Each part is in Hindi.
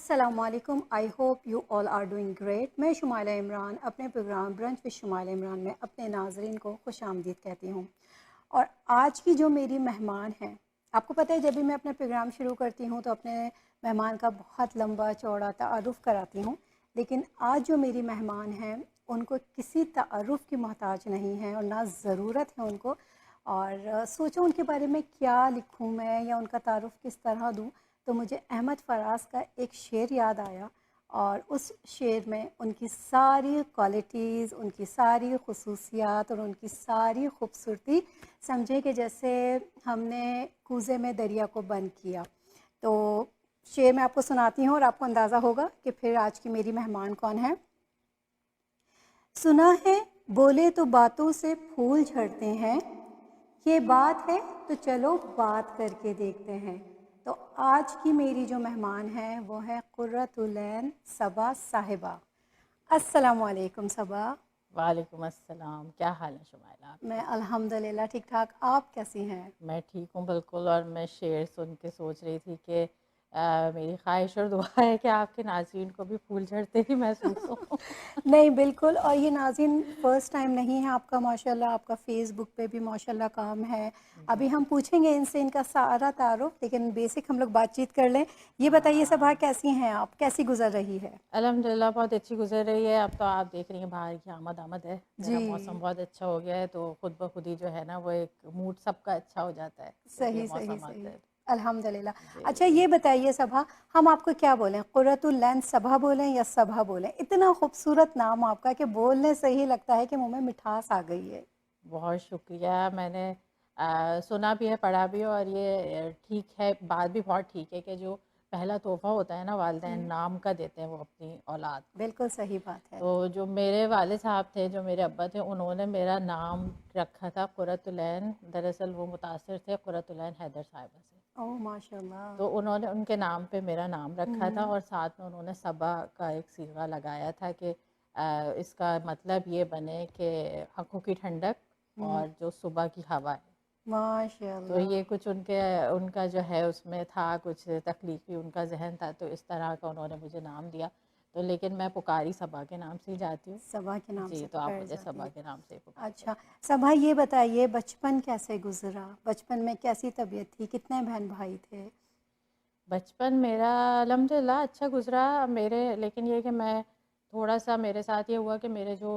अस्सलामुअलैकुम। I hope you all are doing great. मैं शुमाइला इमरान अपने programme brunch with Shumaila Imran में अपने नाजरीन को खुशामदीद कहती हूँ। और आज की जो मेरी मेहमान हैं, आपको पता है जब भी मैं अपना प्रोग्राम शुरू करती हूँ तो अपने मेहमान का बहुत लंबा चौड़ा तारुफ़ कराती हूँ, लेकिन आज जो मेरी मेहमान हैं उनको किसी तारुफ़ की मोहताज नहीं है और ना ज़रूरत है उनको। और सोचो उनके बारे में क्या लिखूँ मैं या उनका तारुफ़ किस तरह दूँ, तो मुझे अहमद फ़राज का एक शेर याद आया और उस शेर में उनकी सारी क्वालिटीज़, उनकी सारी ख़ुसूसियात और उनकी सारी ख़ूबसूरती समझे कि जैसे हमने कूज़े में दरिया को बंद किया। तो शेर मैं आपको सुनाती हूँ और आपको अंदाज़ा होगा कि फिर आज की मेरी मेहमान कौन है। सुना है बोले तो बातों से फूल झड़ते हैं, ये बात है तो चलो बात करके देखते हैं। तो आज की मेरी जो मेहमान है वो है कुर्रतुल ऐन सबा साहिबा। अस्सलामु अलैकुम सबा। वालेकुम अस्सलाम। क्या हाल है शुमाइला मैं आपके? अल्हम्दुलिल्लाह ठीक ठाक, आप कैसी हैं? मैं ठीक हूँ बिल्कुल। और मैं शेर सुन के सोच रही थी कि मेरी ख्वाहिश और दुआ है कि आपके नाज़रीन को भी फूल झड़ते ही महसूस हो। नहीं बिल्कुल, और ये नाज़रीन फ़र्स्ट टाइम नहीं है आपका, माशाल्लाह आपका फ़ेसबुक पे भी माशाल्लाह काम है। जी अभी हम पूछेंगे इनसे इनका सारा तारुफ़, लेकिन बेसिक हम लोग बातचीत कर लें। ये बताइए सबा, हाँ, कैसी हैं आप? कैसी गुज़र रही है? अल्हम्दुलिल्लाह बहुत अच्छी गुजर रही है। अब तो आप देख रही हैं बाहर की आमद आमद है, जी, ज़रा मौसम बहुत अच्छा हो गया है तो खुद ब खुद ही जो है ना वो एक मूड सबका अच्छा हो जाता है जब ये सही, सही, मौसम सही। आता है। अल्हम्दुलिल्लाह। अच्छा जी, ये बताइए सबा, हम आपको क्या बोलें? कुर्रतुल ऐन सबा बोलें या सबा बोलें? इतना खूबसूरत नाम आपका कि बोलने से ही लगता है कि मुँह में मिठास आ गई है। बहुत शुक्रिया। मैंने सुना भी है, पढ़ा भी है, और ये ठीक है, बात भी बहुत ठीक है कि जो पहला तोहफ़ा होता है ना वालिदैन हुँ, नाम का देते हैं वो अपनी औलाद को। बिल्कुल सही बात है। तो जो मेरे वालिद साहब थे, जो मेरे अब्बा थे, उन्होंने मेरा नाम रखा था कुर्रतुल ऐन। दरअसल वो मुतासिर थे कुर्रतुल ऐन हैदर साहिबा से। ओह माशाल्लाह! तो उन्होंने उनके नाम पे मेरा नाम रखा था हुँ, और साथ में उन्होंने सबा का एक सीगा लगाया था कि इसका मतलब ये बने कि आँखों की ठंडक हुँ, और जो सुबह की हवा है। तो माशाल्लाह। ये कुछ उनके उनका जो है उसमें था, कुछ तख्लीक़ी उनका ज़हन था, तो इस तरह का उन्होंने मुझे नाम दिया। तो लेकिन मैं पुकारी सबा के नाम से ही जाती हूँ। सबा के नाम जी, से तो आप पुकारा मुझे जाती सबा हैं। के नाम से ही पुकार अच्छा, सकते हैं। सबा ये बताइए बचपन कैसे गुज़रा? बचपन में कैसी तबीयत थी? कितने बहन-भाई थे? बचपन मेरा अल्हम्दुलिल्लाह अच्छा गुज़रा मेरे, लेकिन ये कि मैं थोड़ा-सा मेरे साथ ये हुआ कि मेरे जो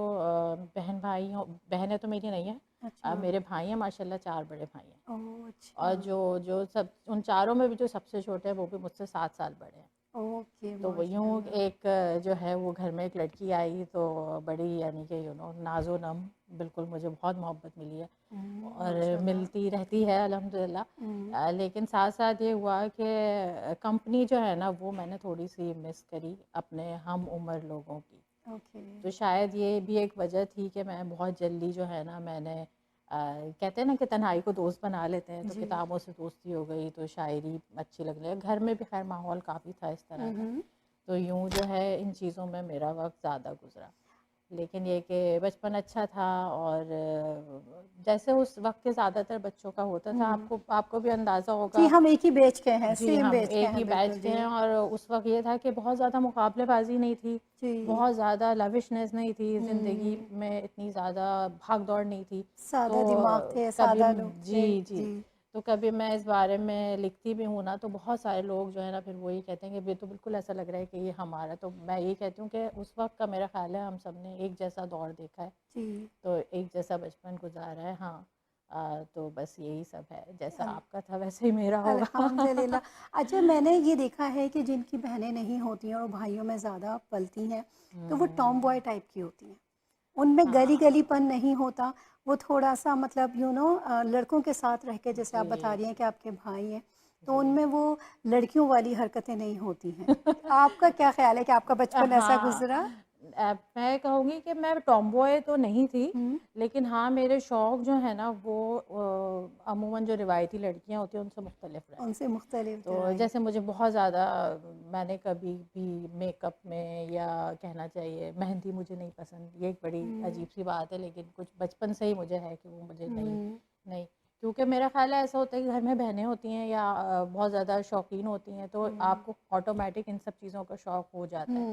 बहन भाई हों, बहनें तो मेरी नहीं हैं, अच्छा, मेरे भाई हैं माशाल्लाह, 4 बड़े भाई हैं। ओह और अच्छा, जो जो सब उन चारों में भी जो सबसे छोटे हैं वो भी मुझसे 7 साल बड़े हैं। ओके तो वो यूँ माशाल्लाह। एक जो है वो घर में एक लड़की आई तो बड़ी, यानी कि नाज़ो नम, बिल्कुल मुझे बहुत मोहब्बत मिली है और माशाल्लाह। मिलती रहती है अल्हम्दुलिल्लाह। हुँ, लेकिन साथ-साथ ये हुआ कि कंपनी जो है ना वो मैंने थोड़ी-सी मिस करी अपने हम उम्र लोगों की। ओके। तो शायद ये भी एक वजह थी कि मैं बहुत जल्दी जो है ना मैंने कहते हैं ना कि तन्हाई को दोस्त बना लेते हैं, तो जी। किताबों से दोस्ती हो गई, तो शायरी अच्छी लगने लगी। घर में भी खैर माहौल काफ़ी था इस तरह हुँ, का। हुँ। तो यूँ जो है इन चीज़ों में मेरा वक़्त ज़्यादा गुज़रा। लेकिन ये कि बचपन अच्छा था और जैसे उस वक़्त के ज़्यादातर बच्चों का होता था, हुँ। आपको आपको भी अंदाज़ा जी, होगा। हम एक ही बैच के हैं, जी, सेम हम बैच के एक ही हैं, बैच बिल्कुल के जी। हैं और उस वक़्त ये था कि बहुत ज़्यादा मुकाबलेबाज़ी नहीं थी, जी। बहुत ज़्यादा लविशनेस नहीं थी, ज़िंदगी हुँ। में इतनी ज़्यादा भाग-दौड़ नहीं थी। तो सादा दिमाग थे, कभी सादा लोग थे। जी, जी। जी। तो कभी मैं इस बारे में लिखती भी हूँ ना, तो बहुत सारे लोग जो है ना फिर वही कहते हैं कि ये तो बिल्कुल ऐसा लग रहा है कि ये हमारा, तो मैं यही कहती हूँ कि उस वक़्त का मेरा ख़्याल है हम सब ने एक जैसा दौर देखा है, जी। तो एक जैसा बचपन गुज़ारा है। हाँ, तो बस यही सब है, जैसा अल आपका था वैसे ही मेरा होगा। अल्हम्दुलिल्लाह। अच्छा, मैंने ये देखा है कि जिनकी बहनें नहीं होती हैं और भाइयों में ज़्यादा पलती हैं, तो वो टॉम बॉय हुँ। टाइप की होती हैं। उनमें हाँ, गली-गलीपन नहीं होता। वो थोड़ा-सा मतलब लड़कों के साथ रह के, जैसे जी, आप बता रही हैं जी, कि आपके भाई हैं, तो जी। उनमें वो लड़कियों वाली हरकतें नहीं होती हैं। आपका क्या ख़्याल है कि आपका बचपन ऐसा हाँ, गुज़रा? मैं कहूँगी कि मैं टॉमबॉय तो नहीं थी, हुँ, लेकिन हाँ, मेरे शौक जो है ना वो अमूमन जो रिवायती लड़कियाँ होती हैं उनसे मुख्तलिफ रहे हैं। उनसे मुख्तलिफ थे, तो राइट। जैसे मुझे बहुत ज़्यादा, मैंने कभी भी मेकअप में या कहना चाहिए मेहंदी मुझे नहीं पसंद। ये एक बड़ी हुँ, अजीब सी बात है, लेकिन कुछ बचपन से ही मुझे है कि वो मुझे नहीं हुँ, नहीं, क्योंकि मेरा ख्याल है ऐसा होता है कि घर में बहनें होती हैं या बहुत ज़्यादा शौकीन होती हैं, तो आपको ऑटोमेटिक इन सब चीज़ों का शौक़ हो जाता है।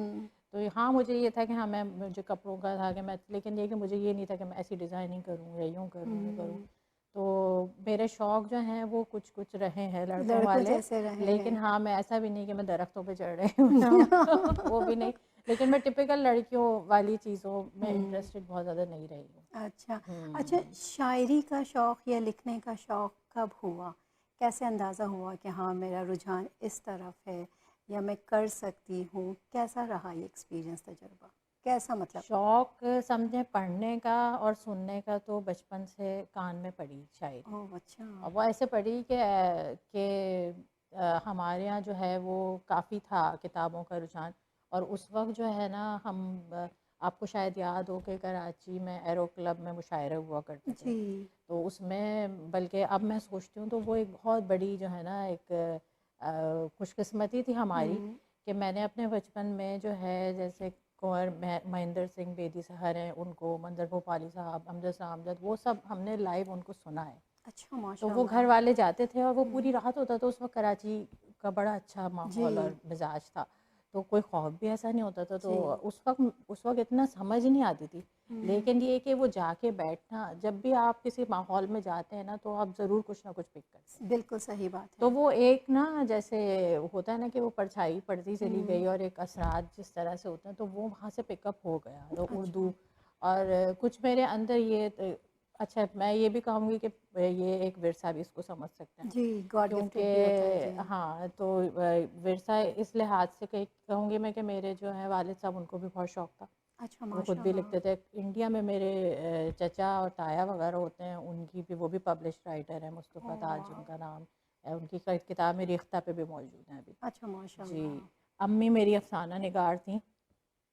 तो हाँ, मुझे ये था कि हाँ, मुझे कपड़ों का था कि मैं, लेकिन ये कि मुझे ये नहीं था कि मैं ऐसी डिज़ाइनिंग करूँ या यूँ करूँ, यूँ करूँ। तो मेरे शौक़ जो हैं वो कुछ कुछ रहे हैं लड़कों लड़कों वाले, जैसे रहे लेकिन हैं। हाँ, मैं ऐसा भी नहीं कि मैं दरख्तों पे चढ़ रही हूँ वो भी नहीं। लेकिन मैं टिपिकल लड़कियों वाली चीज़ों में इंटरेस्टेड बहुत ज़्यादा नहीं रही हूँ। अच्छा। अच्छा, शायरी का शौक़ या लिखने का शौक़ कब हुआ? कैसे अंदाज़ा हुआ कि हाँ, मेरा रुझान इस तरफ है या मैं कर सकती हूँ? कैसा रहा ये एक्सपीरियंस, तजुर्बा? कैसा मतलब? शौक़ समझें पढ़ने का और सुनने का, तो बचपन से कान में पड़ी शायरी। ओह! अच्छा। और वो ऐसे पड़ी कि हमारे यहाँ जो है वो काफ़ी था किताबों का रुझान। और उस वक़्त जो है ना, आपको शायद याद हो कि कराची में एरो क्लब में मुशायरे हुआ करते थे। जी। तो उसमें बल्कि अब मैं सोचती हूँ तो वो एक बहुत बड़ी जो है ना एक खुशकिस्मती थी हमारी कि मैंने अपने बचपन में जो है, जैसे कुंवर महेंद्र सिंह बेदी साहब हैं, उनको मंदर भोपाली साहब, अमजद शाह अमजद, वो सब हमने लाइव उनको सुना है। अच्छा, तो वो घर माशाल्लाह। वाले जाते थे और वो पूरी रात होता था। उस वक्त कराची का बड़ा अच्छा जी, माहौल और मिजाज था, तो कोई खौफ भी ऐसा नहीं होता था। तो जी। उस वक्त इतना समझ नहीं आती थी। लेकिन ये कि वो जाके बैठना, जब भी आप किसी माहौल में जाते हैं ना, तो आप ज़रूर कुछ ना कुछ पिक करते हैं। बिल्कुल सही बात तो है। वो एक ना, जैसे होता है ना कि वो परछाई पड़ती चली गई और एक असरात जिस तरह से होते हैं, तो वो वहाँ से पिकअप हो गया। तो अच्छा। उर्दू और कुछ मेरे अंदर ये अच्छा, मैं ये भी कहूँगी कि ये एक विरसा भी इसको समझ सकते हैं, जी, गॉड क्योंकि गिफ्टेड भी होता है। जी। हाँ, तो विरसा इस लिहाज से कहूँगी मैं कि मेरे जो है वालिद साहब, उनको भी बहुत शौक़ था। अच्छा, वो खुद भी माशाल्लाह। लिखते थे। इंडिया में मेरे चचा और ताया वगैरह होते हैं, उनकी भी, वो भी पब्लिश्ड राइटर है, मुस्तफ़ा ओह ताज वाओ! उनका नाम है। उनकी कई किताबें रिख्ता पे भी मौजूद हैं अभी। अच्छा, जी। माशाल्लाह। अम्मी मेरी अफ़साना निगार थी,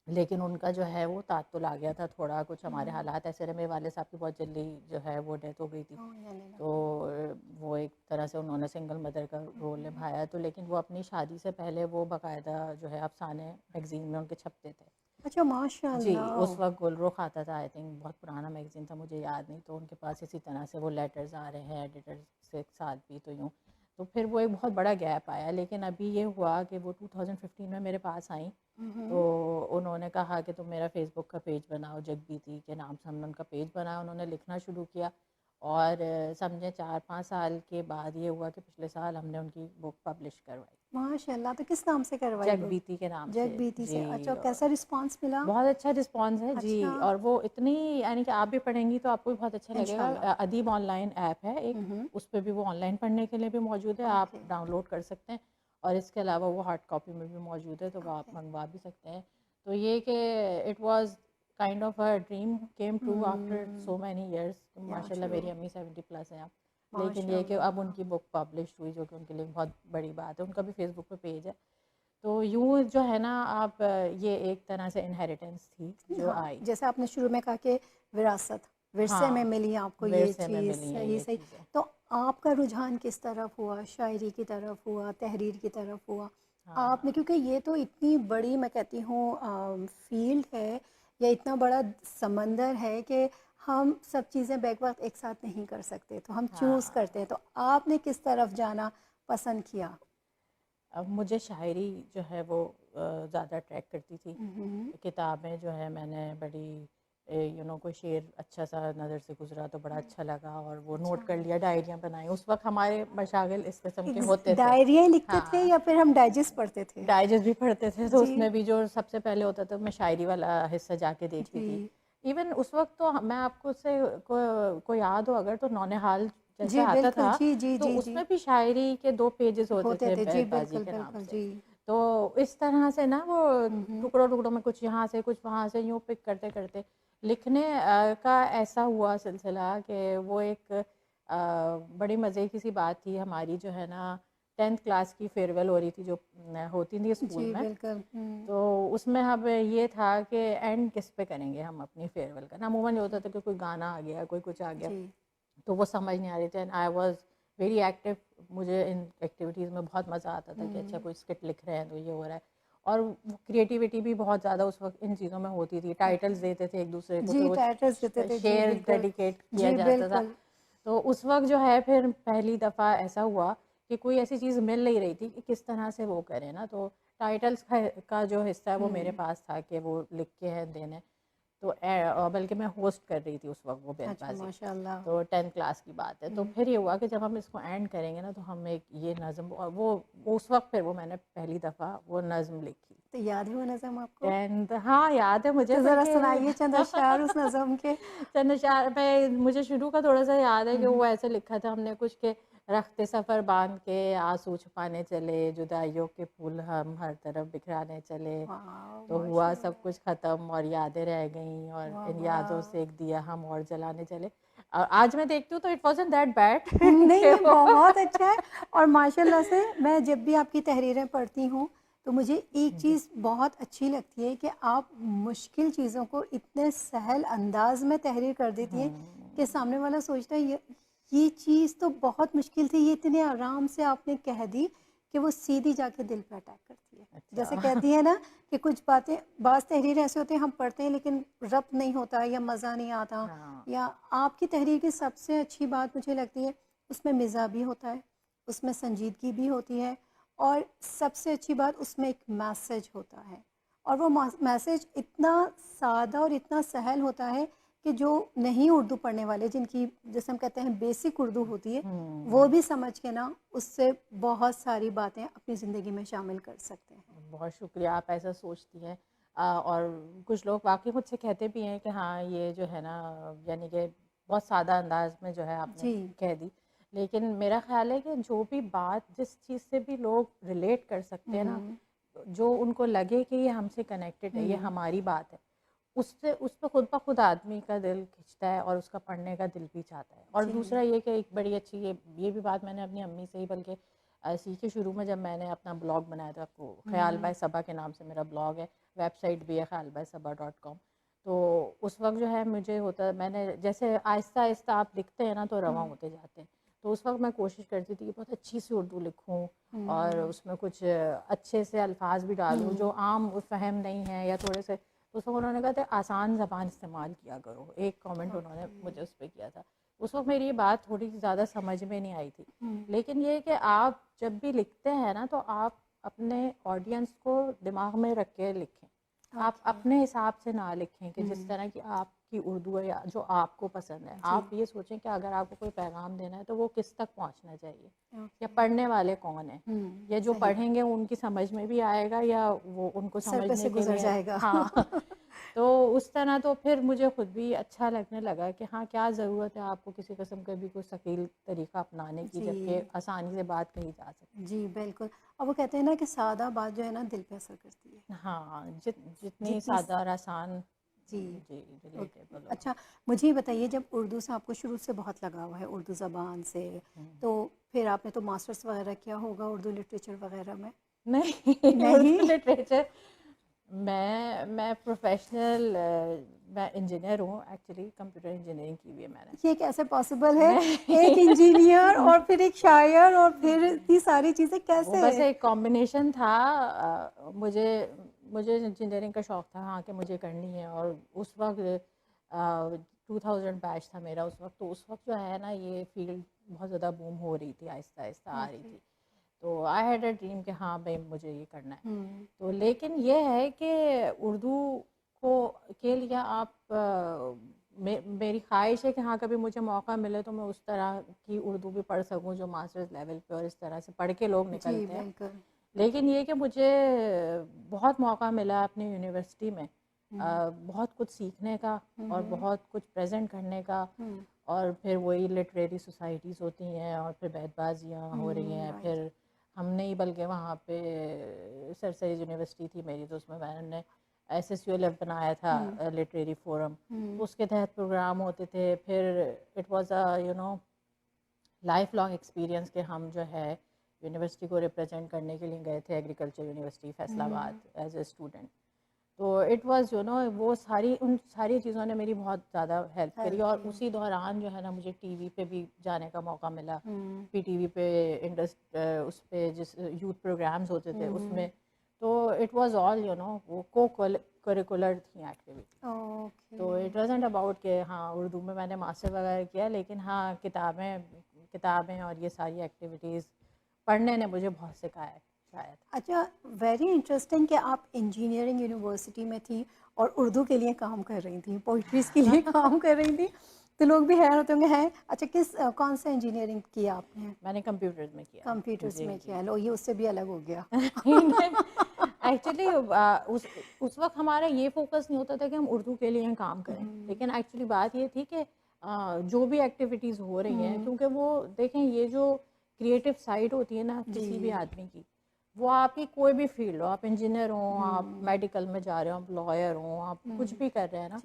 लेकिन उनका जो है वो तात्तुल आ गया था थोड़ा, कुछ हमारे हालात ऐसे रहे। मेरे वाले साहब की बहुत जल्दी जो है वो डेथ हो गई थी। ओह, या अल्लाह। तो वो एक तरह से उन्होंने सिंगल मदर का रोल निभाया। तो लेकिन वो अपनी शादी से पहले वो बाकायदा जो है अफ़साने मैगज़ीन में उनके छपते थे। अच्छा, जी, माशाल्लाह। उस वक़्त गुलरुख आता था, आई थिंक बहुत पुराना मैगज़ीन था, मुझे याद नहीं। तो उनके पास इसी तरह से वो लेटर्स आ रहे हैं एडिटर से साथ भी, तो यूँ। तो फिर वो एक बहुत बड़ा गैप आया। लेकिन अभी ये हुआ कि वो 2015 में मेरे पास आई, तो उन्होंने कहा कि तुम मेरा फ़ेसबुक का पेज बनाओ, जगबीती के नाम से हमने उनका पेज बनाया। उन्होंने लिखना शुरू किया और समझे 4-5 साल के बाद ये हुआ कि पिछले साल हमने उनकी बुक पब्लिश करवाई, माशाल्लाह, तो किस नाम से करवाई बुक? जगबीती के नाम से। जगबीती से। जी। अच्छा, कैसा रिस्पॉन्स मिला? बहुत अच्छा रिस्पॉन्स है जी। अच्छा। और वो इतनी, यानी कि आप भी पढ़ेंगी तो आपको भी बहुत अच्छा लगेगा। इंशाल्लाह। अदीब ऑनलाइन ऐप है एक, उस पे भी वो ऑनलाइन पढ़ने के लिए भी मौजूद है, आप ओके, डाउनलोड कर सकते हैं। और इसके अलावा वो हार्ड कॉपी में भी मौजूद है, तो वो आप ओके। मंगवा भी सकते हैं। तो ये कि it was kind of a dream came true after so many years. या माशाल्लाह ट्रू। मेरी अम्मी 70+ हैं अब। लेकिन ये कि अब माशाल्लाह। उनकी बुक पब्लिश हुई, जो कि उनके लिए बहुत बड़ी बात है। उनका भी फेसबुक पे पेज है। तो यूँ जो है ना आप, ये एक तरह से इनहेरिटेंस थी जो हाँ, आई। जैसे आपने शुरू में कहा कि विरासत, विरसे में हाँ, मिली आपको ये विरसे में चीज़, मिली हैं सही ये सही। चीज़ें। तो आपका रुझान किस तरफ हुआ? शायरी की तरफ हुआ, तहरीर की तरफ हुआ? आपने, हाँ, क्योंकि ये तो इतनी बड़ी, मैं कहती हूँ, फ़ील्ड है या इतना बड़ा समंदर है कि हम सब चीज़ें बैक वक़्त एक साथ नहीं कर सकते, तो हम चूज़ हाँ। करते हैं। तो आपने किस तरफ जाना पसंद किया? अब मुझे शायरी जो है वो ज़्यादा अट्रैक्ट करती थी। किताबें जो है मैंने बड़ी कोई शेर अच्छा सा नज़र से गुज़रा तो बड़ा अच्छा लगा और वो अच्छा। नोट कर लिया, डायरियाँ बनाई। उस वक़्त हमारे मशागिल इस किस्म के होते थे। डायरियाँ लिखते थे हाँ। या फिर हम डाइजेस्ट पढ़ते थे? डाइजेस्ट भी पढ़ते थे, तो जी, उसमें भी जो सबसे पहले होता था, मैं शायरी वाला हिस्सा जाके देखती थी। जी। इवन उस वक़्त तो मैं आपको से को याद हो अगर, तो नौनिहाल जैसे जी, आता बिल्कुल। था, जी, जी, तो जी, जी। उसमें भी शायरी के 2 पेजेज़ होते होते थे थे। जी, बैरकाज़ी बिल्कुल, के नाम बिल्कुल। से। जी। तो इस तरह से ना वो हुँ, हुँ। टुकड़ों-टुकड़ों में कुछ यहाँ से, कुछ वहाँ से, यूँ पिक करते-करते लिखने का ऐसा हुआ सिलसिला कि वो एक बड़ी मज़े की सी बात थी। हमारी जो है ना 10th क्लास की फेयरवेल हो रही थी, जो होती थी स्कूल जी, में। बिल्कुल। हुँ। तो उसमें अब ये था कि एंड किस पे करेंगे हम अपनी फेयरवेल का। अमूमन ये होता था कि कोई गाना आ गया, कोई कुछ आ गया, जी। तो वो समझ नहीं आ रही थी। And I was very active. मुझे इन एक्टिविटीज़ में बहुत मज़ा आता था कि अच्छा हुँ। कोई स्किट लिख रहे हैं तो ये हो रहा है। और क्रिएटिविटी भी बहुत ज़्यादा उस वक़्त इन चीज़ों में होती थी। ओके। टाइटल्स देते थे एक-दूसरे को, फिर जी, वो टाइटल्स देते थे। जी, शेर बिल्कुल। डेडिकेट किया जी, जाता था। बिल्कुल। तो उस वक्त जो है फिर पहली दफ़ा ऐसा हुआ कि कोई ऐसी चीज़ मिल नहीं रही थी कि किस तरह से वो करें ना, तो टाइटल्स का जो हिस्सा है वो मेरे पास था कि वो लिख के है देने। तो बल्कि मैं होस्ट कर रही थी उस वक्त वो अच्छा, बेंतबाजी, माशाल्लाह। तो 10th क्लास की बात है। तो फिर ये हुआ कि जब हम इसको एंड करेंगे ना तो हम एक ये नज़म, और वो उस वक्त फिर वो मैंने पहली दफ़ा वो नज़म लिखी। तो याद है वो नज़म आपको? 10th, हाँ याद है मुझे, तो ज़रा बल्कि सुनाइए चंद अशआर उस नज़म के। चंद्रशार पे मुझे शुरू का थोड़ा सा याद है कि वो ऐसे लिखा था हमने कुछ के, रखते सफ़र बांध के आंसू छुपाने चले, जुदाइयों के फूल हम हर तरफ बिखराने चले, वाह! तो हुआ सब माशाल्लाह। कुछ ख़त्म और यादें रह गईं और वाह, इन यादों वाह! से एक दिया हम और जलाने चले। और आज मैं देखती हूँ तो इट वाज़न्ट दैट बैड नहीं, कि नहीं, वो बहुत अच्छा है। और माशाल्लाह से मैं जब भी आपकी तहरीरें पढ़ती हूँ, तो मुझे एक जी। चीज़ बहुत अच्छी लगती है कि आप मुश्किल चीज़ों को इतने सहल अंदाज़ में तहरीर कर देती हैं कि सामने वाला सोचता है ये चीज़ तो बहुत मुश्किल थी, ये इतने आराम से आपने कह दी कि वो सीधी जाके दिल पे अटैक करती है। जैसे अच्छा। कहती है ना कि कुछ बातें, बाज़ तहरीर ऐसे होते हैं हम पढ़ते हैं लेकिन रब्त नहीं होता या मज़ा नहीं आता, हाँ। या आपकी तहरीर की सबसे अच्छी बात मुझे लगती है उसमें मिज़ाह भी होता है, उसमें संजीदगी भी होती है, और सबसे अच्छी बात उसमें एक मैसेज होता है। और वो मैसेज इतना सादा और इतना सहल होता है कि जो नहीं उर्दू पढ़ने वाले, जिनकी जैसे हम कहते हैं बेसिक उर्दू होती है, वो हम्म। भी समझ के ना उससे बहुत सारी बातें अपनी ज़िंदगी में शामिल कर सकते हैं। बहुत शुक्रिया, आप ऐसा सोचती हैं। और कुछ लोग वाकई मुझसे कहते भी हैं कि हाँ ये जो है ना, यानी कि बहुत सादा अंदाज में जो है आपने जी। कह दी, लेकिन मेरा ख्याल है कि जो भी बात जिस चीज़ से भी लोग रिलेट कर सकते हैं ना, हम्म। जो उनको लगे कि ये हमसे कनेक्टेड है, ये हम्म। हमारी बात है, उससे उस पर खुद ब खुद आदमी का दिल खिंचता है और उसका पढ़ने का दिल भी चाहता है। और जी। दूसरा ये कि एक बड़ी अच्छी ये भी बात मैंने अपनी अम्मी से ही बल्कि सीखी शुरू में, जब मैंने अपना ब्लॉग बनाया था, आपको ख्याल बाय सबा के नाम से मेरा ब्लॉग है, वेबसाइट भी है ख्यालबायसबा.com। तो उस वक्त जो है मुझे होता, मैंने जैसे आहिस्ता आहिस्ता आप लिखते हैं ना तो रवां होते जाते हैं, तो उस वक्त मैं कोशिश करती थी कि बहुत अच्छी सी उर्दू लिखूं और उसमें कुछ अच्छे से अल्फाज भी डालूं जो आम फहम नहीं है या थोड़े से। तो उस वक्त उन्होंने कहा था आसान ज़बान इस्तेमाल किया करो, एक कमेंट उन्होंने मुझे उस पर किया था। उस वक्त मेरी ये बात थोड़ी ज़्यादा समझ में नहीं आई थी, लेकिन ये कि आप जब भी लिखते हैं ना तो आप अपने ऑडियंस को दिमाग में रख के लिखें, आप ओके। अपने हिसाब से ना लिखें कि जिस तरह की आपकी उर्दू है या जो आपको पसंद है। जी। आप ये सोचें कि अगर आपको कोई पैगाम देना है तो वो किस तक पहुंचना चाहिए, या ओके। पढ़ने वाले कौन है, या जो सही। पढ़ेंगे उनकी समझ में भी आएगा या वो उनको सर पे समझने से के गुजर लिए। जाएगा। हाँ। तो उस तरह तो फिर मुझे खुद भी अच्छा लगने लगा कि हाँ क्या ज़रूरत है आपको किसी किस्म का भी कोई शकील तरीका अपनाने की, जी। जबकि आसानी से बात कही जा सकती जी, बिल्कुल। और वो कहते हैं ना कि सादा बात जो है ना दिल पे असर करती है। है। हाँ, जितनी जितनी सादा और आसान। जी। जी, ओके। रिलेटेबल हो। अच्छा, मुझे ये बताइए, जब उर्दू से आपको शुरू से बहुत लगाव है, उर्दू ज़बान से, तो फिर आपने तो मास्टर्स वगैरह किया होगा उर्दू लिटरेचर वगैरह में? नहीं नहीं? उर्दू लिटरेचर, मैं प्रोफेशनल, मैं इंजीनियर हूँ एक्चुअली, कंप्यूटर इंजीनियरिंग की हुई है मैंने। ये कैसे पॉसिबल है? एक इंजीनियर नहीं। और फिर एक शायर और फिर इतनी सारी चीज़ें वो कैसे? बस एक कॉम्बिनेशन था। मुझे मुझे इंजीनियरिंग का शौक़ था, हाँ, कि मुझे करनी है, और उस वक्त 2000 बैच था मेरा उस वक्त, तो उस वक्त जो है ना ये फील्ड बहुत ज़्यादा बूम हो रही थी, आहिस्ता आहिस्ता आ रही ओके। थी। तो आई हैड अ ड्रीम कि हाँ भाई मुझे ये करना है। हुँ। तो लेकिन ये है कि उर्दू को के लिए आप मेरी ख्वाहिश है कि हाँ कभी मुझे मौका मिले तो मैं उस तरह की उर्दू भी पढ़ सकूं जो मास्टर्स लेवल पे और इस तरह से पढ़ के लोग जी, निकलते हैं। बिल्कुल। लेकिन ये कि मुझे बहुत मौका मिला अपनी यूनिवर्सिटी में हुँ। बहुत कुछ सीखने का हुँ, और हुँ। बहुत कुछ प्रेजेंट करने का। हुँ। और फिर वही लिटरेरी सोसाइटीज़ होती हैं और फिर बैतबाजियाँ हो रही हुँ, हैं। राइट। फिर हमने ही बल्कि वहाँ पे सरसरी यूनिवर्सिटी थी मेरी, तो उसमें मैंने SSULF बनाया हुँ। था, लिटरेरी फोरम। तो हुँ। उसके तहत प्रोग्राम होते थे। फिर it was a life long experience कि हम जो है यूनिवर्सिटी को रिप्रेजेंट करने के लिए गए थे एग्रीकल्चर यूनिवर्सिटी फैसलाबाद हुँ। As a student. तो इट वाज वो उन सारी चीज़ों ने मेरी बहुत ज़्यादा हेल्प करी। हेल्प और की उसी होगी। दौरान जो है ना मुझे टीवी पे भी जाने का मौका मिला। हुँ। PTV पे उस पे जिस यूथ प्रोग्राम्स होते थे हुँ, हुँ। उसमें। तो इट वाज ऑल वो करिकुलर थी एक्टिविटी। ओके। तो इट वाजंट अबाउट कि हाँ उर्दू में मैंने मास्टर वगैरह किया, लेकिन हाँ किताबें और ये सारी एक्टिविटीज़ पढ़ने ने मुझे बहुत सिखाया है शायद। अच्छा, वेरी इंटरेस्टिंग कि आप इंजीनियरिंग यूनिवर्सिटी में थी और उर्दू के लिए काम कर रही थी, पोइट्रीज़ के लिए काम कर रही थी, तो लोग भी हैरान होते होंगे हैं। अच्छा, कौन सा इंजीनियरिंग किया आपने? मैंने कंप्यूटर्स में किया है। कंप्यूटर्स जी में जी। किया, लो ये उससे भी अलग हो गया। एक्चुअली उस वक्त हमारा ये फोकस नहीं होता था कि हम उर्दू के लिए काम करें, लेकिन एक्चुअली बात ये थी कि जो भी एक्टिविटीज़ हो रही हैं, क्योंकि वो देखें ये जो क्रिएटिव साइड होती है ना किसी भी आदमी की, वो आपकी कोई भी फील्ड हो, आप इंजीनियर हो, आप मेडिकल में जा रहे हो, आप लॉयर हो, आप कुछ भी कर रहे हैं ना,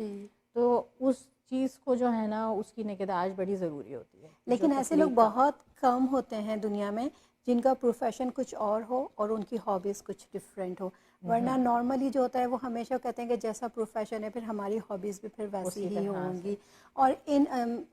तो उस चीज़ को जो है ना उसकी निगहदाश्त बड़ी ज़रूरी होती है। लेकिन ऐसे लोग बहुत कम होते हैं दुनिया में जिनका प्रोफेशन कुछ और हो और उनकी हॉबीज़ कुछ डिफरेंट हो, वरना नॉर्मली जो होता है वो हमेशा कहते हैं कि जैसा प्रोफेशन है फिर हमारी हॉबीज़ भी फिर वैसी ही होंगी। और इन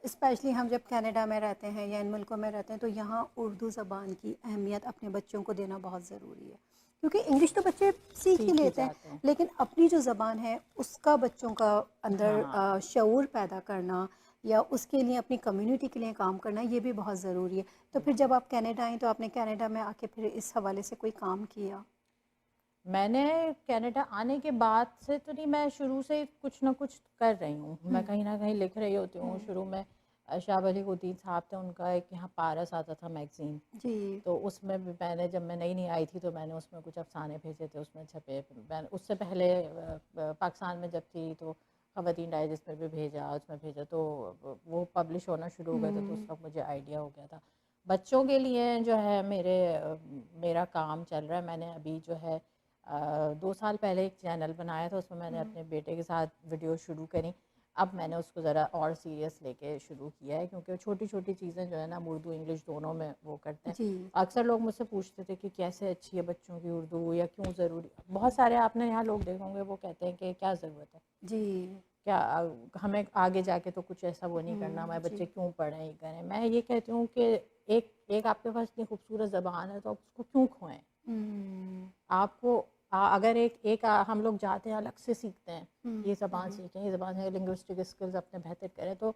स्पेशली हम जब कनाडा में रहते हैं या इन मुल्कों में रहते हैं तो यहाँ उर्दू ज़बान की अहमियत अपने बच्चों को देना बहुत ज़रूरी है, क्योंकि इंग्लिश तो बच्चे सीख ही लेते हैं, लेकिन अपनी जो ज़बान है उसका बच्चों का अंदर शऊर पैदा करना या उसके लिए अपनी कम्युनिटी के लिए काम करना ये भी बहुत ज़रूरी है। तो फिर जब आप कनाडा आए तो आपने कनाडा में आके फिर इस हवाले से कोई काम किया? मैंने कनाडा आने के बाद से तो नहीं, मैं शुरू से कुछ ना कुछ कर रही हूँ, मैं कहीं ना कहीं लिख रही होती हूँ। शुरू में शाह अली उद्दीन साहब थे, उनका एक यहाँ पारस आता था मैगज़ीन जी। तो उसमें भी मैंने, जब मैं नई आई थी तो मैंने उसमें कुछ अफसाने भेजे थे, उसमें छपे। मैंने उससे पहले पाकिस्तान में जब थी तो ख़वातीन डाइजेस्ट में भी भेजा, उसमें भेजा तो वो पब्लिश होना शुरू हो गया था, तो उस वक्त मुझे आइडिया हो गया था। बच्चों के लिए जो है मेरा काम चल रहा है। मैंने अभी जो है 2 साल पहले एक चैनल बनाया था, उसमें मैंने अपने बेटे के साथ वीडियो शुरू करी। अब मैंने उसको ज़रा और सीरियस लेके शुरू किया है, क्योंकि छोटी छोटी चीज़ें जो है ना उर्दू इंग्लिश दोनों में वो करते हैं। अक्सर लोग मुझसे पूछते थे कि कैसे अच्छी है बच्चों की उर्दू, या क्यों ज़रूरी। बहुत सारे आपने यहाँ लोग देखे होंगे वो कहते हैं कि क्या ज़रूरत है जी। क्या, हमें आगे जाके तो कुछ ऐसा वो नहीं करना, हमारे बच्चे क्यों पढ़ें ये करें। मैं ये कहती हूँ कि एक आपके पास इतनी खूबसूरत ज़बान है तो आप उसको क्यों खोएं। आपको अगर हम लोग जाते हैं अलग से सीखते हैं, ये ज़बान सीखें, ये ज़बान है, लिंग्विस्टिक स्किल्स अपने बेहतर करें, तो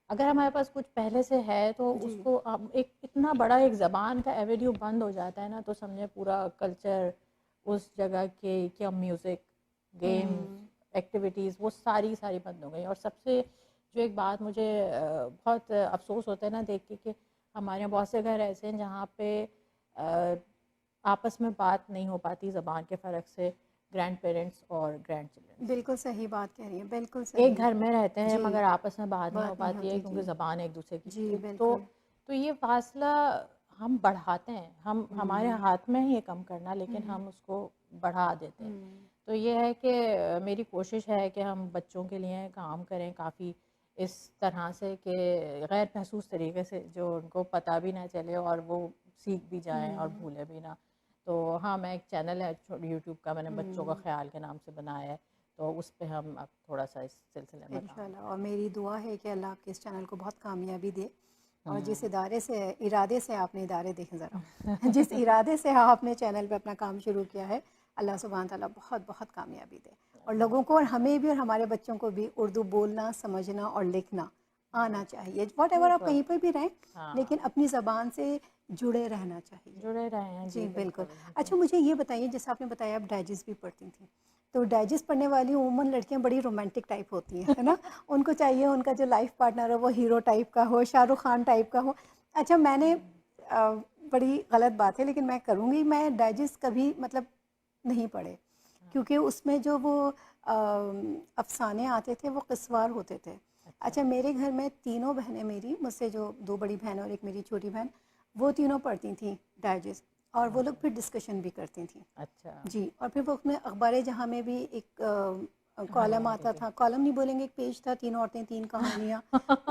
अगर हमारे पास कुछ पहले से है तो उसको अब एक इतना बड़ा एक ज़बान का एवेन्यू बंद हो जाता है ना, तो समझे पूरा कल्चर उस जगह के, क्या म्यूज़िक, गेम, एक्टिविटीज़, वो सारी बंद हो गई। और सबसे जो एक बात मुझे बहुत अफसोस होता है ना देख के कि हमारे यहाँ बहुत से घर ऐसे हैं जहाँ पे आपस में बात नहीं हो पाती ज़बान के फ़र्क से, ग्रैंड पेरेंट्स और ग्रैंड चिल्ड्रन। बिल्कुल सही बात कह रही हैं, बिल्कुल सही। एक घर में रहते हैं मगर आपस में बात नहीं हो पाती है, क्योंकि ज़बान एक दूसरे की। जी तो बिल्कुल। तो ये फासला हम बढ़ाते हैं, हमारे हाथ में है ये कम करना, लेकिन हम उसको बढ़ा देते हैं। तो ये है कि मेरी कोशिश है कि हम बच्चों के लिए काम करें काफ़ी इस तरह से कि गैर महसूस तरीके से, जो उनको पता भी ना चले और वो सीख भी जाएं और भूले भी ना। तो हाँ, मैं एक चैनल है यूट्यूब का, मैंने बच्चों का ख्याल के नाम से बनाया है, तो उस पे हम अब थोड़ा सा इस सिलसिले में इंशाल्लाह। और मेरी दुआ है कि अल्लाह आपके इस चैनल को बहुत कामयाबी दे, और जिस इरादे से आपने, इदारे देखें ज़रा जिस इरादे से आपने चैनल पे अपना काम शुरू किया है, अल्लाह सुब्हान ताला बहुत बहुत कामयाबी दे, और लोगों को और हमें भी और हमारे बच्चों को भी उर्दू बोलना, समझना और लिखना आना चाहिए। वॉट एवर आप कहीं पर भी रहें, लेकिन अपनी ज़बान से जुड़े रहना चाहिए। जुड़े रहे हैं। जी बिल्कुल। अच्छा, मुझे ये बताइए, जैसे आपने बताया आप डाइजेस्ट भी पढ़ती थी, तो डाइजेस्ट पढ़ने वाली उमूमन लड़कियां बड़ी रोमांटिक टाइप होती हैं, है ना? उनको चाहिए उनका जो लाइफ पार्टनर हो वो हीरो टाइप का हो, शाहरुख खान टाइप का हो। अच्छा, मैंने बड़ी गलत बात है लेकिन मैं करूँगी, मैं डाइजेस्ट कभी मतलब नहीं पढ़े, क्योंकि उसमें जो वो अफसाने आते थे वो किस्वार होते थे। अच्छा, मेरे घर में तीनों बहनें, मेरी मुझसे जो 2 बड़ी बहन और एक मेरी छोटी बहन, वो तीनों पढ़ती थी डाइजेस्ट, और वो लोग फिर डिस्कशन भी करती थी। अच्छा जी। और फिर वो उसमें अखबार जहाँ में भी एक कॉलम आता था, कॉलम नहीं बोलेंगे, एक पेज था, 3 औरतें 3 कहानियाँ,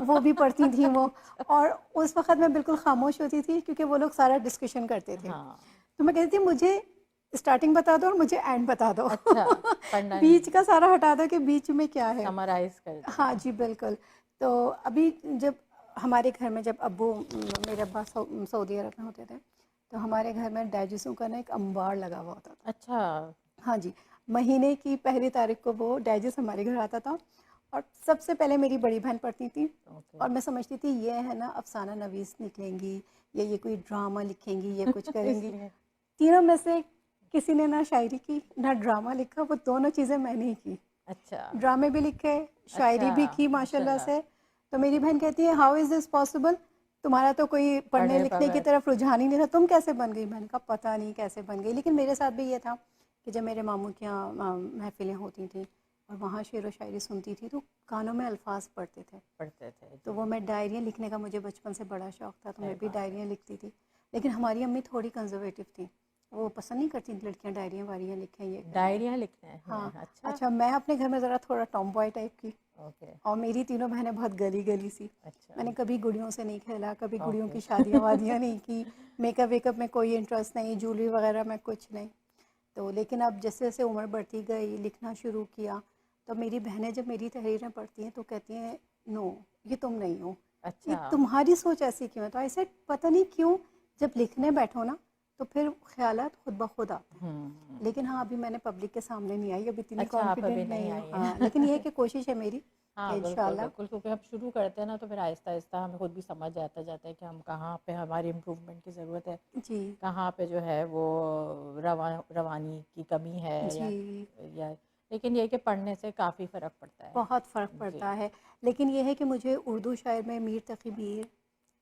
वो भी पढ़ती थी वो। और उस वक़्त मैं बिल्कुल खामोश होती थी क्योंकि वो लोग सारा डिस्कशन करते थे। तो मैं कहती थी मुझे स्टार्टिंग बता दो और मुझे एंड बता दो। अच्छा, पढ़ना बीच का सारा हटा दो कि बीच में क्या है। समराइज कर दो। हाँ जी बिल्कुल। तो अभी जब हमारे घर में, जब अब्बू, मेरे अब्बा सऊदी अरब में होते थे, तो हमारे घर में डाइजेस्टों का ना एक अंबार लगा हुआ होता था। अच्छा। हाँ जी। महीने की पहली तारीख को वो डाइजेस्ट हमारे घर आता था और सबसे पहले मेरी बड़ी बहन पढ़ती थी और मैं समझती थी ये है ना अफसाना नवीस निकलेंगी या ये कोई ड्रामा लिखेंगी या कुछ करेंगी। इसलिए तीनों में से किसी ने ना शायरी की ना ड्रामा लिखा, वो दोनों चीज़ें मैंने ही की। अच्छा ड्रामे भी लिखे, शायरी भी अच्छा की माशाल्लाह माशाल्लाह से। तो मेरी बहन कहती है हाउ इज़ दिस पॉसिबल, तुम्हारा तो कोई पढ़ने पढ़े लिखने की बगैर तरफ रुझान ही नहीं था, तुम कैसे बन गई? मैंने कहा पता नहीं कैसे बन गई, लेकिन मेरे साथ भी ये था कि जब मेरे मामू के यहाँ महफिलें होती थी और वहाँ शेर व शायरी सुनती थी तो कानों में अल्फाज पढ़ते थे, पढ़ते थे तो जी। वो मैं डायरियाँ लिखने का मुझे बचपन से बड़ा शौक़ था, तो सही मैं भी बात है। डायरियाँ लिखती थी। लेकिन हमारी अम्मी थोड़ी कंजर्वेटिव थी, वो पसंद नहीं करती लड़कियाँ डायरियाँ वारियाँ लिखें, ये करें। डायरियाँ लिखते हैं हाँ, अच्छा। अच्छा मैं अपने घर में ज़रा थोड़ा टॉम बॉय टाइप की ओके और मेरी तीनों बहनें बहुत गली गली सी। अच्छा मैंने कभी गुड़ियों से नहीं खेला, कभी गुड़ियों ओके की शादियाँ वादियाँ नहीं की, मेकअप वेकअप में कोई इंटरेस्ट नहीं, ज्वेलरी वगैरह में कुछ नहीं। तो लेकिन अब जैसे जैसे उम्र बढ़ती गई, लिखना शुरू किया, तो मेरी बहनें जब मेरी तहरीरें पढ़ती हैं तो कहती हैं नो ये तुम नहीं हो, ये अच्छा तुम्हारी सोच ऐसी क्यों है? तो ऐसे पता नहीं क्यों जब लिखने बैठो ना तो फिर ख्यालात खुद ब खुद आते हैं। लेकिन हाँ अभी मैंने पब्लिक के सामने नहीं आई, अभी इतनी अच्छा आप अभी कॉन्फिडेंट नहीं नहीं हूँ। आई हाँ हैं लेकिन ये है कि कोशिश है मेरी कि हाँ बिल्कुल इंशाल्लाह। बिल्कुल, क्योंकि हम शुरू करते हैं ना तो फिर आहिस्ता आहिस्ता हमें खुद भी समझ आता जाता है कि हम कहाँ पे हमारी इम्प्रूवमेंट की ज़रूरत है, जी कहाँ पे जो है वो रवानी की कमी है जी या लेकिन ये है कि पढ़ने से काफ़ी फ़र्क पड़ता है बहुत फ़र्क जी। पड़ता है। लेकिन ये है कि मुझे उर्दू शायर में मीर तक़ी मीर,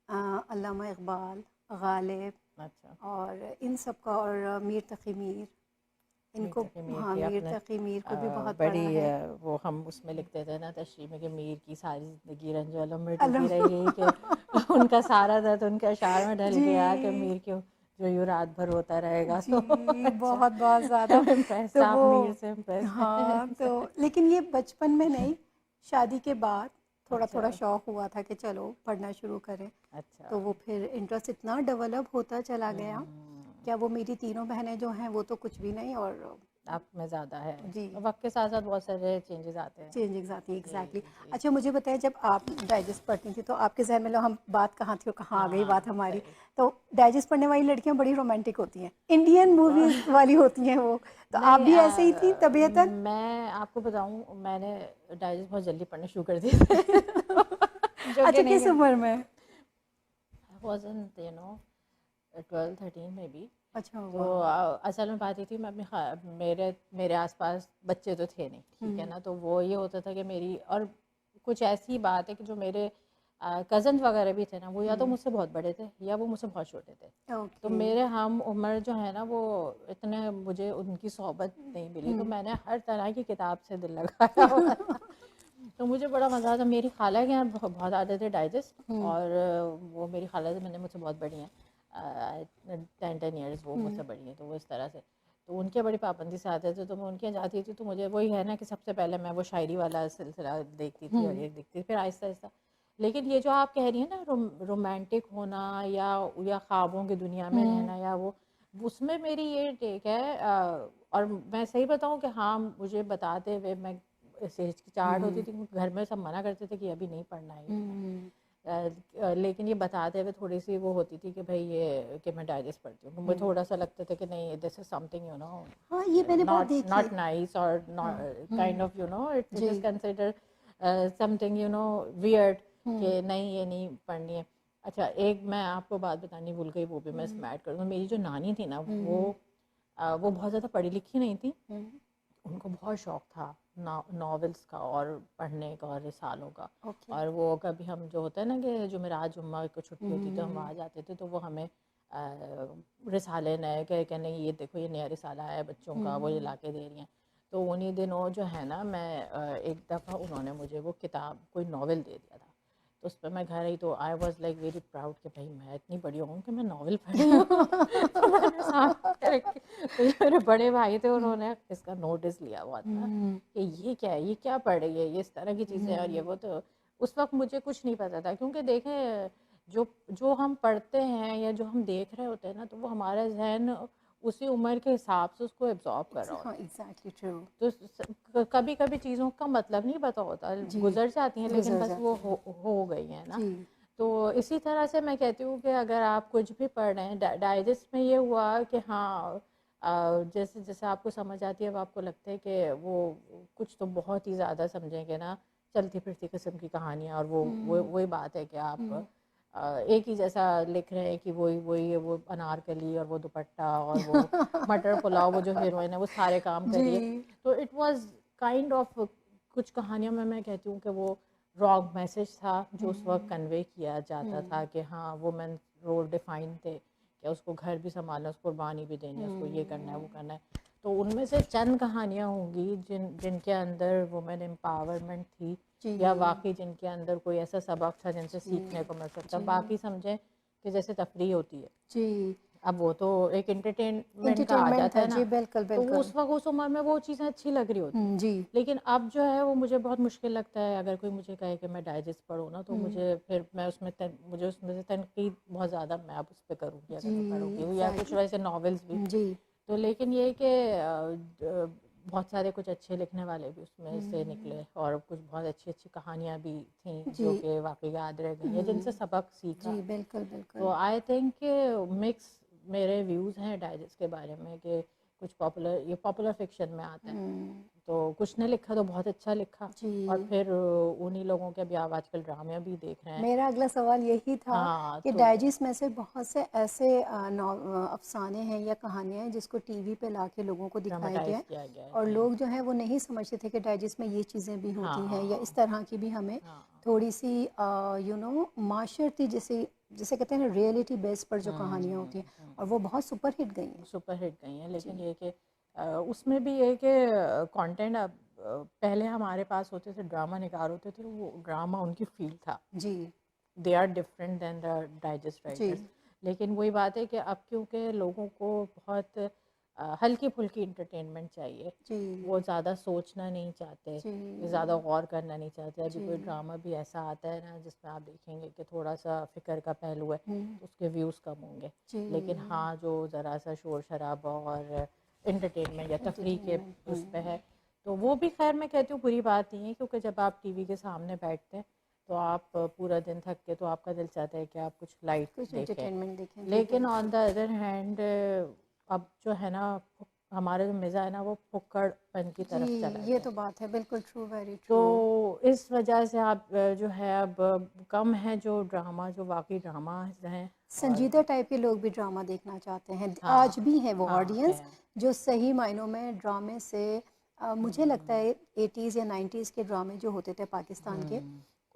अल्लामा इक़बाल, गालिब अच्छा और इन सब का और मीर तक़ी मीर, मीर इनको तक़ी मीर हाँ की मीर आपने तक़ी मीर को भी बहुत बड़ी पढ़ा है। वो हम उसमें लिखते थे ना तशरीह में कि मीर की सारी ज़िंदगी रंजों में डूबी अल्लाह रही कि उनका सारा दर्द उनके अशार में ढल गया कि जी, मीर क्यों जो यूँ रात भर रोता रहेगा तो जी, अच्छा बहुत बहुत ज़्यादा। इम्प्रेस तो आप वो मीर से इम्प्रेस हैं हाँ, तो लेकिन ये बचपन में नहीं, शादी के बाद थोड़ा-थोड़ा अच्छा शौक़ हुआ था कि चलो पढ़ना शुरू करें। अच्छा तो वो फिर इंटरेस्ट इतना डेवलप होता चला गया, हम्म, क्या वो मेरी तीनों बहनें जो हैं वो तो कुछ भी नहीं और आप में ज़्यादा है जी, वक्त के साथ साथ बहुत सारे चेंजेस आते हैं चेंजिंग्स आती हैं जी एग्जैक्टली। जी अच्छा मुझे बताइए जब आप डाइजेस्ट पढ़ती थी तो आपके ज़हन में लो हम बात कहाँ थी और कहाँ आ गई हाँ बात हमारी। सही तो डाइजेस्ट पढ़ने वाली लड़कियां बड़ी रोमांटिक होती हैं, इंडियन मूवीज़ बहुत वाली होती हैं वो, तो आप नहीं भी ऐसे ही थी तबीयतन? मैं आपको बताऊं मैंने डाइजेस्ट बहुत जल्दी पढ़ने शुरू कर दिए थे जो कि अच्छा नहीं किस है उम्र में? wasn't you know 12-13 में भी अच्छा तो वाह। असल में बात ये थी मैं अपने मेरे मेरे आसपास बच्चे तो थे नहीं ठीक है हम्म ना तो वो ये होता था कि मेरी और कुछ ऐसी बात है कि जो मेरे कज़न वगैरह भी थे ना वो या तो हम्म मुझसे बहुत बड़े थे या वो मुझसे बहुत छोटे थे तो ओके मेरे हम उम्र जो है ना वो इतने मुझे उनकी सोहबत नहीं मिली तो हम्म मैंने हर तरह की किताब से दिल लगाया हुआ था तो मुझे बड़ा मज़ा आता मेरी खाला के यहाँ बहुत आते थे डाइजेस्ट हम्म और वो मेरी खाला से मैंने मुझसे बहुत बड़ी हैं 10 ईयर्स वो मुझसे बड़ी हैं तो वो इस तरह से तो उनके बड़ी पाबंदी से आते थे तो मैं उनके यहाँ जाती थी तो मुझे वही है ना कि सबसे पहले मैं वो शायरी वाला सिलसिला देखती थी और हम्म ये देखती थी फिर आहिस्ता आहिस्ता लेकिन ये जो आप कह रही हैं ना रोमांटिक होना या ख्वाबों की दुनिया में हम्म रहना या वो उसमें मेरी ये टेक है और मैं सही बताऊं कि हाँ मुझे बताते हुए मैं ऐसे हिचकिचाहट होती हम्म थी घर में सब मना करते थे कि अभी नहीं पढ़ना है हम्म लेकिन ये बताते हुए थोड़ी सी वो होती थी कि भाई ये कि मैं डाइजेस्ट पढ़ती हूँ मुझे थोड़ा सा लगता था कि नहीं this is something you no हाँ ये मैंने बहुत नॉट देखी है। नॉट नाइस और हाँ kind of you know it जी is consider something you know weird hmm कि नहीं ये नहीं पढ़नी है अच्छा एक मैं आपको बात बतानी भूल गई वो भी मैं इसमें ऐड कर दूँ मेरी जो नानी थी ना हम्म वो बहुत ज़्यादा पढ़ी लिखी नहीं थी हम्म उनको बहुत शौक़ था नॉवेल्स का और पढ़ने का और रिसालों का ओके और वो कभी हम जो होता है ना कि जुमेरात जुम्मा को छुट्टी होती तो हम हम्म वहाँ जाते थे तो वो हमें रिसाले नए कह नहीं ये देखो ये नया रिसाला है बच्चों का वो ये ला के दे रही हैं तो उन्हीं दिनों जो है ना मैं एक दफ़ा उन्होंने मुझे वो किताब कोई नॉवेल दे दिया था तो उस पर मैं घर आई तो I was like very proud कि भाई मैं इतनी बड़ी हूँ कि मैं नॉवेल पढ़ी हूँ तो मैंने सामने रखी तो जो मेरे बड़े भाई थे उन्होंने इसका नोटिस लिया हुआ था हम्म कि ये क्या है ये क्या पढ़ रही है ये इस तरह की चीज़ें और ये हम्म वो तो उस वक्त मुझे कुछ नहीं पता था क्योंकि देखें जो जो हम पढ़ते हैं या जो हम देख रहे होते हैं ना तो वो हमारा जहन उसी उम्र के हिसाब से उसको एब्जॉर्ब कर रहा हाँ होता है एग्जैक्टली ट्रू तो कभी कभी चीज़ों का मतलब नहीं पता होता जी गुजर जाती हैं लेकिन गुजर बस वो जाते हैं हो गई हैं ना जी तो इसी तरह से मैं कहती हूँ कि अगर आप कुछ भी पढ़ रहे हैं डाइजेस्ट में ये हुआ कि हाँ जैसे जैसे आपको समझ आती है, अब आपको लगता है कि वो कुछ तो बहुत ही ज़्यादा समझेंगे ना, चलती फिरती किस्म की कहानियाँ, और वो वही बात है कि आप एक ही जैसा लिख रहे हैं कि वही वही है, वो अनारकली और वो दुपट्टा और वो मटर पुलाव, वो जो हीरोइन है वो सारे काम जी। करिए। तो इट वाज काइंड ऑफ, कुछ कहानियों में मैं कहती हूँ कि वो रॉन्ग मैसेज था जो उस वक्त कन्वे किया जाता था कि हाँ वुमेन रोल डिफाइन थे, कि उसको घर भी संभालना, उसको कुर्बानी भी देनी है, उसको ये करना है वो करना है। तो उनमें से चंद कहानियाँ होंगी जिनके अंदर वुमेन एम्पावरमेंट थी, जी। या वाकई जिनके अंदर कोई ऐसा सबक था जिनसे जी। सीखने को मिल सकता। जी। बाकी समझें कि जैसे तफरीह होती है, जी। अब वो तो एक एंटरटेनमेंट का आ एंटरटेनमेंट जाता था है ना, जी, बिल्कुल तो वो बिल्कुल। उस वक्त उस उम्र में वो चीज़ें अच्छी लग रही होती हैं। जी। लेकिन अब जो है वो मुझे बहुत मुश्किल लगता है, अगर कोई मुझे कहे कि मैं डाइजेस्ट पढूँ ना, तो मुझे फिर मैं उसमें मुझे उसमें से तनकीद बहुत ज़्यादा मैं अब उस पर करूँगी अगर जी। मैं पढ़ूँगी, या कुछ एग्जैक्टली। वैसे नॉवेल्स भी। जी। तो लेकिन ये है कि बहुत सारे कुछ अच्छे लिखने वाले भी उसमें से निकले, और कुछ बहुत अच्छी अच्छी कहानियाँ भी थी जी। जो कि वाकई याद रह गई हैं, जिनसे सबक सीखा। जी बिल्कुल तो बिल्कुल। आई थिंक मिक्स मेरे व्यूज़ हैं डाइजेस्ट के बारे में, कि कुछ पॉपुलर, ये पॉपुलर फिक्शन में आता है, तो कुछ ने लिखा तो बहुत अच्छा लिखा, जी। और फिर उन्हीं लोगों के अभी आप आजकल ड्रामे भी देख रहे हैं। मेरा अगला सवाल यही था हाँ कि तो डाइजेस्ट में से बहुत से ऐसे अफसाने हैं या कहानियाँ हैं जिसको टीवी पे लाके लोगों को दिखाया गया ड्रामेटाइज है, किया गया है। और लोग जो हैं वो नहीं समझते थे कि डाइजेस्ट में ये चीज़ें भी होती हैं, या इस हाँ तरह की भी हमें हाँ। थोड़ी सी माशरती, जैसे जिसे कहते हैं ना रियलिटी बेस पर जो कहानियाँ होती हैं, और वो बहुत सुपर हिट गई हैं। सुपर हिट गई हैं, जी। लेकिन ये कि उसमें भी ये कि कंटेंट, अब पहले हमारे पास होते थे ड्रामा निगार होते थे, वो ड्रामा उनकी फील्ड था, जी। They are different than the digest जी। राइटर्स। लेकिन वही बात है कि अब क्योंकि लोगों को बहुत हल्की फुल्की इंटरटेनमेंट चाहिए, जी। वो ज़्यादा सोचना नहीं चाहते, जी। ज़्यादा गौर करना नहीं चाहते। अभी जी। कोई ड्रामा भी ऐसा आता है ना जिसमें आप देखेंगे कि थोड़ा सा फ़िक्र का पहलू है, हम्म। तो उसके व्यूज़ कम होंगे। जी। लेकिन हाँ, जो ज़रा सा शोर शराबा और इंटरटेनमेंट या तफरीह के एंटरटेनमेंट। उस पे है, तो वो भी खैर मैं कहती हूँ बुरी बात नहीं है, क्योंकि जब आप टीवी के सामने बैठते हैं तो आप पूरा दिन थक के, तो आपका दिल चाहता है कि आप कुछ लाइट कुछ देखें। एंटरटेनमेंट देखें जी लेकिन ऑन बिल्कुल। द अदर हैंड अब जो है ना, हमारा जो मिज़ा है ना, वो फुक्कड़पन की जी, तरफ चला ये गया। तो बात है, बिल्कुल ट्रू, वेरी तो ट्रू। इस वजह से आप जो है अब कम है जो ड्रामा, जो वाकई ड्रामा हैं। और संजीदा टाइप के लोग भी ड्रामा देखना चाहते हैं, आज हाँ भी हैं वो हाँ है। ऑडियंस जो सही मायनों में ड्रामे से मुझे लगता है 80s या 90s के ड्रामे जो होते थे पाकिस्तान के,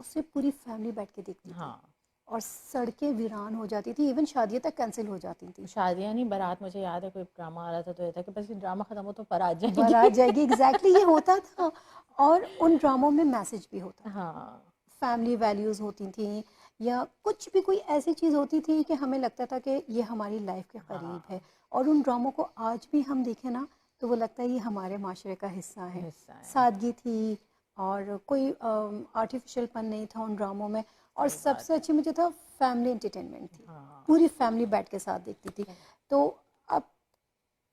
उससे पूरी फैमिली बैठ के देखती थी, हाँ, और सड़कें वीरान हो जाती थी, इवन शादियां तक कैंसिल हो जाती थी। शादियाँ नहीं, बारात। मुझे याद है कोई ड्रामा आ रहा था तो ये था कि बस ये ड्रामा ख़त्म हो तो बारात बारात जाएगी। जाएगी, एग्जैक्टली ये होता था। और उन ड्रामों में मैसेज भी होता था, हाँ फैमिली वैल्यूज़ होती थी, या कुछ भी कोई ऐसी चीज़ होती थी कि हमें लगता था कि ये हमारी लाइफ के करीब है, हाँ, और उन ड्रामों को आज भी हम देखें ना तो वो लगता है ये हमारे माशरे का हिस्सा है। हिस्सा है। सादगी थी, और कोई आर्टिफिशियलपन नहीं था उन ड्रामों में, और सही बात सबसे है। अच्छी मुझे था फैमिली एंटरटेनमेंट थी, हाँ पूरी फैमिली बैठ के साथ देखती थी। तो अब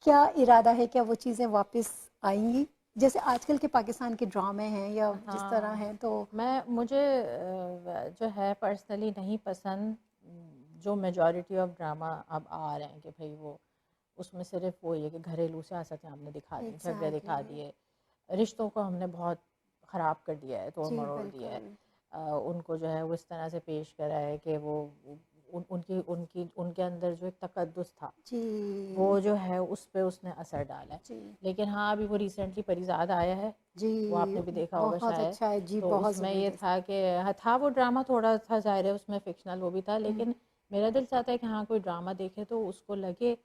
क्या इरादा है, क्या वो चीज़ें वापस आएंगी जैसे आजकल के पाकिस्तान के ड्रामे हैं या जिस तरह हाँ। हैं? तो मुझे जो है पर्सनली नहीं पसंद, जो मेजॉरिटी ऑफ ड्रामा अब आ रहे हैं कि भाई वो उसमें सिर्फ वो ये कि घरेलू सियासतें हमने दिखा दी, झगड़े दिखा एग्जैक्टली। दिए, रिश्तों को हमने बहुत ख़राब कर दिया है, तोड़ जी मरोड़ दिया है। बिल्कुल। उनको जो है वो इस तरह से पेश करा है कि वो उनकी उनकी उनके अंदर जो एक तकद्दुस था, जी। वो जो है उस पे उसने असर डाला है। जी। लेकिन हाँ, अभी वो रिसेंटली परिज़ाद आया है, जी वो आपने भी देखा होगा बहुत शायद। अच्छा है जी, तो बहुत उसमें ये ज़बरदस्त। था कि हाँ, था वो ड्रामा थोड़ा था, ज़ाहिर है उसमें फ़िक्शनल वो भी था, लेकिन मेरा दिल चाहता है कि हाँ कोई ड्रामा देखे तो उसको लगे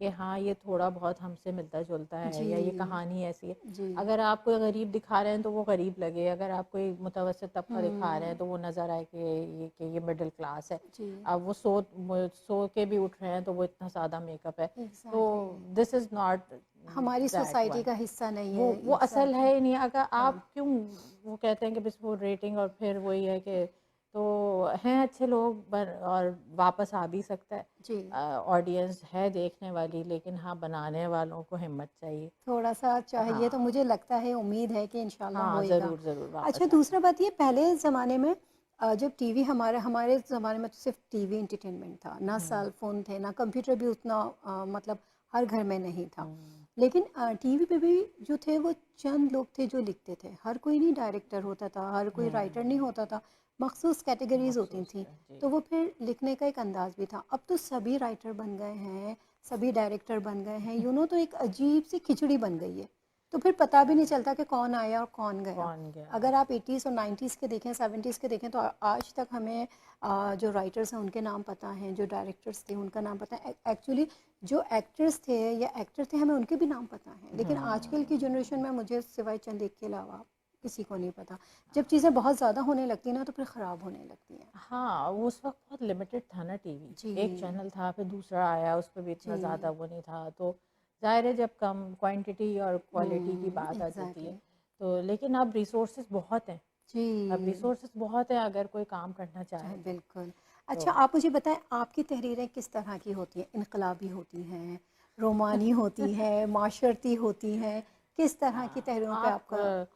कि हाँ ये थोड़ा बहुत हमसे मिलता जुलता है, जी। या ये कहानी ऐसी है। जी। अगर आप कोई गरीब दिखा रहे हैं तो वो गरीब लगे, अगर आप कोई मुतवस्सित तबका दिखा रहे हैं तो वो नज़र आए कि ये मिडिल क्लास है। जी अब वो सो के भी उठ रहे हैं तो वो इतना सादा मेकअप है, तो एग्जैक्टली। दिस इज़ नॉट हमारी दैट सोसाइटी वन। का हिस्सा नहीं वो है, वो असल एग्जैक्टली। है ही नहीं। अगर आप हाँ क्यों, वो कहते हैं कि बस वो रेटिंग, और फिर वही है कि तो हैं अच्छे लोग और वापस आ भी सकता है, जी। ऑडियंस है देखने वाली, लेकिन हाँ बनाने वालों को हिम्मत चाहिए। थोड़ा सा चाहिए, तो हाँ मुझे लगता है, उम्मीद है कि इंशाल्लाह हाँ, होएगा। ज़रूर ज़रूर अच्छा, वापस आए। दूसरा बात ये, पहले ज़माने में जब टीवी, हमारे हमारे ज़माने में तो सिर्फ टीवी इंटरटेनमेंट था, ना सेल फोन थे, ना कंप्यूटर भी उतना मतलब हर घर में नहीं था। लेकिन टीवी पे भी जो थे वो चंद लोग थे जो लिखते थे, हर कोई नहीं डायरेक्टर होता था, हर कोई राइटर नहीं होता था, मखसूस कैटेगरीज होती थी। तो वो फिर लिखने का एक अंदाज भी था। अब तो सभी राइटर बन गए हैं, सभी डायरेक्टर बन गए हैं, तो एक अजीब सी खिचड़ी बन गई है। तो फिर पता भी नहीं चलता कि कौन आया और कौन गया। अगर आप 80s और 90s के देखें, 70s के देखें, तो आज तक हमें जो राइटर्स हैं उनके नाम पता हैं, जो डायरेक्टर्स थे उनका नाम पता है। एक्चुअली जो एक्टर्स थे या एक्टर थे हमें उनके भी नाम पता हैं, लेकिन आजकल की जनरेशन में मुझे सिवाय चंद एक के अलावा किसी को नहीं पता। जब चीज़ें बहुत ज़्यादा होने लगती हैं ना तो फिर ख़राब होने लगती हैं। हाँ, वो उस वक्त बहुत लिमिटेड था ना टीवी, जी एक चैनल था, फिर दूसरा आया, उस पर भी इतना जी ज़्यादा वो नहीं था। तो ज़ाहिर है जब कम क्वांटिटी और क्वालिटी की बात आ जाती है एग्जैक्टली। तो, लेकिन अब रिसोर्सेज बहुत हैं, जी अब रिसोर्सेज बहुत है अगर कोई काम करना चाहे तो। बिल्कुल। तो अच्छा, आप मुझे बताएं आपकी तहरीरें किस तरह की होती हैं? इनकलाबी होती हैं, रोमानी होती हैं, माशरती होती हैं, किस तरह की तहरीरों पे आप आपका?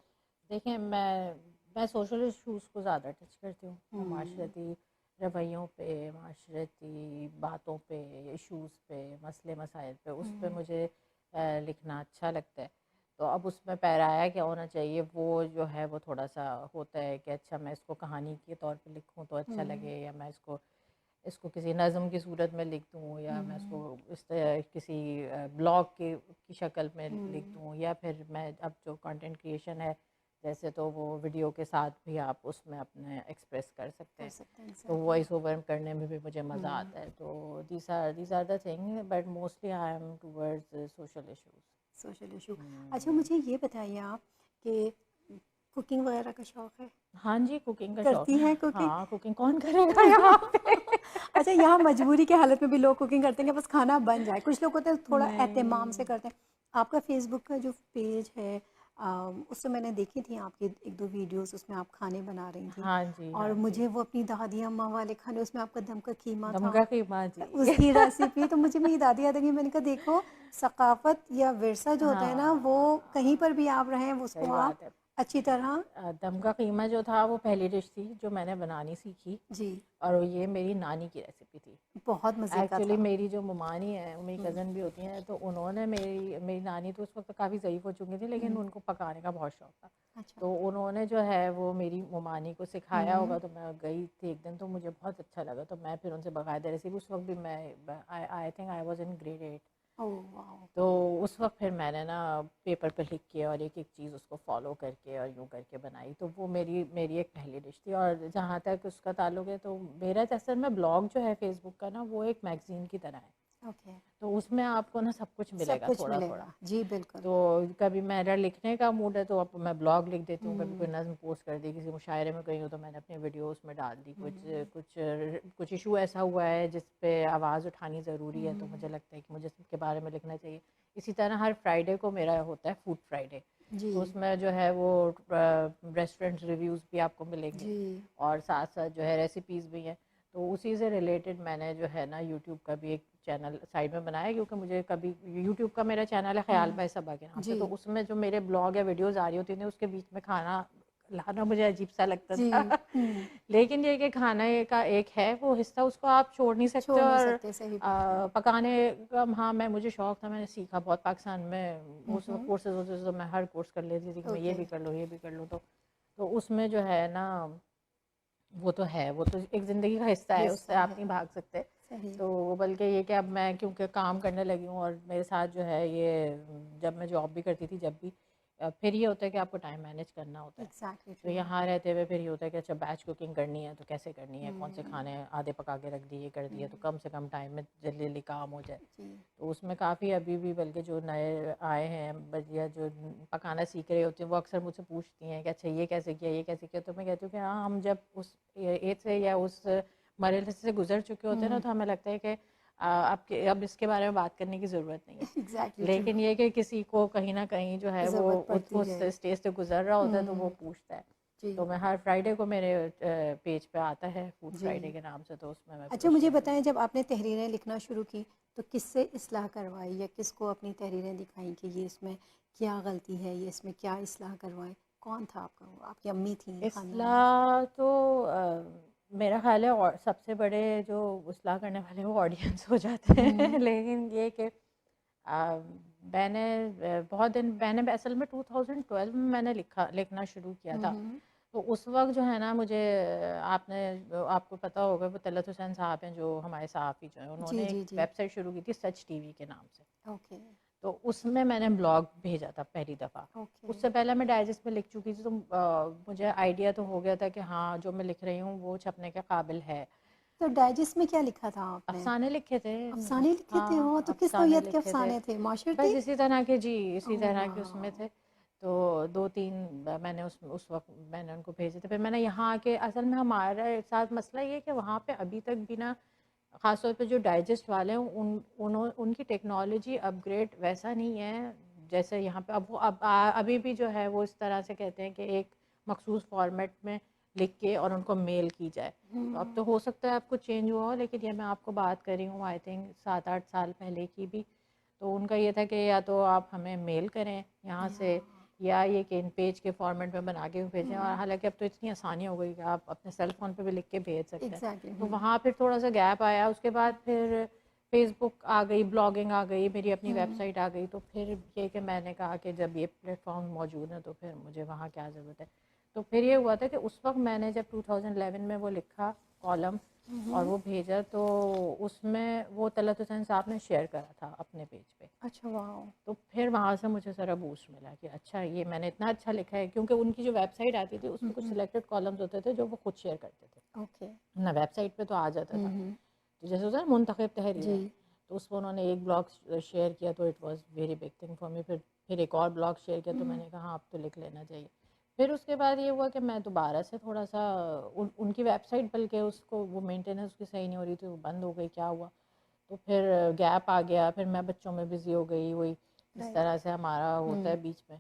देखें, मैं सोशल इशूज़ को ज़्यादा टच करती हूँ, मैं माशरती रवैयों पे, माशरती बातों पे, इशूज़ पे, मसले मसाइल पे, उस पे मुझे लिखना अच्छा लगता है। तो अब उसमें पैराया क्या होना चाहिए, वो जो है वो थोड़ा सा होता है कि अच्छा मैं इसको कहानी के तौर पे लिखूँ तो अच्छा लगे, या मैं इसको इसको किसी नज़म की सूरत में लिख दूँ, या मैं इसको इस तरह किसी ब्लॉग की शक्ल में लिख दूँ, या फिर मैं अब जो कंटेंट क्रिएशन है जैसे, तो वो वीडियो के साथ भी आप उसमें अपने एक्सप्रेस कर सकते कर हैं। सकते हैं तो एग्जैक्टली। वॉइस ओवर करने में भी मुझे मज़ा आता है। तो these are the thing, but mostly I am towards social issues. Social issue. अच्छा, मुझे ये बताइए आप कि कुकिंग वगैरह का शौक़ है? हाँ जी, कुकिंग का शौक़ करती है। हैं कुकिंग? हाँ, कुकिंग कौन करेगा यहाँ पे? अच्छा, यहाँ मजबूरी की हालत में भी लोग कुकिंग करते हैं कि बस खाना बन जाए। कुछ लोग होते हैं थोड़ा एहतमाम से नहीं। करते हैं। आपका फेसबुक का जो पेज है, उससे मैंने देखी थी आपकी एक दो वीडियोस, उसमें आप खाने बना रही थी, हाँ जी, और हाँ जी। मुझे वो अपनी दादी अम्मा वाले खाने, उसमें आपका दम का कीमा था, दमगा कीमा जी। उसकी रेसिपी, तो मुझे मेरी दादी याद आ गई। मैंने कहा देखो, सकाफत या विरसा जो होता है ना, वो कहीं हाँ, पर भी आप रहें उसको सही आप बात है। अच्छी तरह। दम का कीमा जो था वो पहली डिश थी जो मैंने बनानी सीखी, जी, और ये मेरी नानी की रेसिपी थी। बहुत मज़े का एक्चुअली था। मेरी जो ममानी है, वो मेरी कज़न भी होती हैं, तो उन्होंने मेरी मेरी नानी तो उस वक्त काफ़ी ज़ईफ़ हो चुकी थी, लेकिन उनको पकाने का बहुत शौक़ था। अच्छा। तो उन्होंने जो है वो मेरी ममानी को सिखाया होगा। तो मैं गई थी एक दिन, तो मुझे बहुत अच्छा लगा, तो मैं फिर उनसे बाकायदा रेसिपी, उस वक्त भी मैं I think I was in grade 8। Oh wow! तो उस वक्त फिर मैंने ना पेपर पे लिख के और एक एक चीज़ उसको फॉलो करके और यूँ करके बनाई। तो वो मेरी मेरी एक पहली डिश थी। और जहाँ तक उसका ताल्लुक है, तो मेरा असल में ब्लॉग जो है फेसबुक का ना, वो एक मैगज़ीन की तरह है। ओके। तो उसमें आपको ना सब कुछ सब मिलेगा कुछ थोड़ा थोड़ा। मिलेगा। जी, बिल्कुल। तो कभी मेरा लिखने का मूड है तो अब मैं ब्लॉग लिख देती हूँ, कभी कोई हुँ, नज़्म पोस्ट कर दी, किसी मुशायरे में गई हूँ तो मैंने अपनी वीडियो उसमें डाल दी। कुछ हुँ, कुछ कुछ इशू ऐसा हुआ है जिस पे आवाज़ उठानी ज़रूरी है, तो मुझे हुँ। लगता है कि मुझे इसके बारे में लिखना चाहिए। इसी तरह हर फ्राइडे को मेरा होता है फूड फ्राइडे। जी, तो उसमें जो है वो रेस्टोरेंट रिव्यूज़ भी आपको मिलेंगे, जी। और साथ साथ जो है रेसिपीज़ भी हैं। तो उसी से रिलेटेड मैंने जो है ना यूट्यूब का भी एक चैनल साइड में बनाया, क्योंकि मुझे कभी यूट्यूब का मेरा चैनल है ख्याल हुँ, भाई सबा के नाम से, जी, तो उसमें जो मेरे ब्लॉग या वीडियोस आ रही होती थी उसके बीच में खाना लाना मुझे अजीब सा लगता जी। था। हुँ, लेकिन ये कि खाने का एक है वो हिस्सा, उसको आप छोड़ नहीं सकते। छोड़ नहीं और सकते, सही बात है। पकाने का हाँ, मुझे शौक था, मैंने सीखा बहुत पाकिस्तान में। हुँ, उस वक्त हुँ। कोर्सेज होते थे तो मैं हर कोर्स कर लेती थी कि मैं ये ओके। भी कर लूँ, ये भी कर लूँ। तो उसमें जो है ना, वो तो है, वो तो एक ज़िंदगी का हिस्सा है, उससे हिस्सा आप है, नहीं भाग सकते। सही। तो बल्कि ये कि अब मैं क्योंकि काम करने लगी हूँ, और मेरे साथ जो है ये, जब मैं जॉब भी करती थी जब भी, फिर ये होता है कि आपको टाइम मैनेज करना होता है। एग्ज़ैक्टली तो ट्रू। यहाँ रहते हुए फिर ये होता है कि अच्छा बैच कुकिंग करनी है तो कैसे करनी है, कौन से हुँ, खाने आधे पका के रख दिए, कर दिए, तो कम से कम टाइम में जल्दी जल्दी काम हो जाए। जी। तो उसमें काफ़ी अभी भी, बल्कि जो नए आए हैं या जो पकाना सीख रहे होते हैं, वो अक्सर मुझसे पूछती हैं कि अच्छा ये कैसे किया, ये कैसे किया। तो मैं कहती हूँ कि हाँ, हम जब उस एज से या उस मरहले से गुजर चुके होते हैं ना, हुँ, तो हमें लगता है कि आपके अब इसके बारे में बात करने की ज़रूरत नहीं है। Exactly true. लेकिन ये कि किसी को कहीं ना कहीं जो है वो ज़रूरत पड़ती उस है। स्टेज से गुजर रहा होता है, तो वो हुँ, पूछता है। जी, तो मैं हर फ्राइडे को मेरे पेज पे आता है फूड जी। फ्राइडे के नाम से, तो उसमें मैं फिर अच्छा, उस मुझे पर बताएँ, जब आपने तहरीरें लिखना शुरू की तो किससे इस्लाह करवाई, या किसको अपनी तहरीरें दिखाई कि ये इसमें क्या गलती है, ये इसमें क्या इस्लाह करवाएँ? कौन था आपका वो? आपकी अम्मी थीं, खानदान में? इस्लाह तो मेरा ख़्याल है, और सबसे बड़े जो इस्लाह करने वाले वो ऑडियंस हो जाते हैं। हुँ, लेकिन ये कि मैंने बहुत दिन मैंने असल में 2012 में मैंने लिखना शुरू किया था। तो उस वक्त जो है ना मुझे आपको पता होगा वो तलत हुसैन साहब हैं जो हमारे सहाफ़ी जो हैं, जी उन्होंने एक जी जी। वेबसाइट शुरू की थी सच टीवी के नाम से। ओके तो उसमें मैंने ब्लॉग भेजा था पहली दफ़ा। ओके। उससे पहले मैं डाइजेस्ट में लिख चुकी थी, तो मुझे आइडिया तो हो गया था कि हाँ जो मैं लिख रही हूँ वो छपने के काबिल है। तो डाइजेस्ट में क्या लिखा था आपने? अफ़साने लिखे थे। अफसाने लिखे थे? हो हाँ, तो किस अफ़साने नौयत के लिखे थे। अफसाने थे? बस माशरती? इसी तरह के, जी, इसी ओह तरह के उसमें वाह। थे। तो 2-3 मैंने उस वक़्त मैंने उनको भेजे थे। फिर मैंने यहाँ आके, असल में हमारे साथ मसला ये है कि वहाँ पे अभी तक भी ना, ख़ास तौर पे जो डाइजेस्ट वाले हैं उनकी टेक्नोलॉजी अपग्रेड वैसा नहीं है जैसे यहाँ पे। अब वो अभी भी जो है वो इस तरह से कहते हैं कि एक मखसूस फॉर्मेट में लिख के और उनको मेल की जाए। तो अब तो हो सकता है आपको चेंज हुआ हो, लेकिन ये मैं आपको बात कर रही हूँ आई थिंक 7-8 साल पहले की भी। तो उनका ये था कि या तो आप हमें मेल करें यहाँ से, या ये कि इन पेज के फॉर्मेट में बना के भेजें। और हालांकि अब तो इतनी आसानी हो गई कि आप अपने सेल फ़ोन पे भी लिख के भेज सकते हैं। तो एग्जैक्टली। वहाँ फिर थोड़ा सा गैप आया। उसके बाद फिर फेसबुक आ गई, ब्लॉगिंग आ गई, मेरी अपनी वेबसाइट आ गई। तो फिर ये कि मैंने कहा कि जब ये प्लेटफॉर्म मौजूद है तो फिर मुझे वहाँ क्या ज़रूरत है। तो फिर ये हुआ था कि उस वक्त मैंने जब 2011 में वो लिखा कॉलम और वो भेजा, तो उसमें वो तलत हुसैन साहब ने शेयर करा था अपने पेज पे। अच्छा वाह। तो फिर वहाँ से मुझे ज़रा बूस्ट मिला कि अच्छा ये मैंने इतना अच्छा लिखा है, क्योंकि उनकी जो वेबसाइट आती थी उसमें कुछ सिलेक्टेड कॉलम्स होते थे जो वो खुद शेयर करते थे ओके। ना, वेबसाइट पे तो आ जाता था। तो जैसे होता है ना मुंतखब जी। तहरीरें, तो उसमें उन्होंने एक ब्लॉग शेयर किया तो it was very big thing for me. फिर एक और ब्लॉग शेयर किया तो मैंने कहा हाँ अब तो लिख लेना चाहिए। फिर उसके बाद ये हुआ कि मैं दोबारा से थोड़ा सा उनकी वेबसाइट, बल्कि उसको वो मेंटेनेंस उसकी सही नहीं हो रही थी, वो बंद हो गई, क्या हुआ। तो फिर गैप आ गया, फिर मैं बच्चों में बिज़ी हो गई, वही इस राइट। तरह से हमारा होता है बीच में।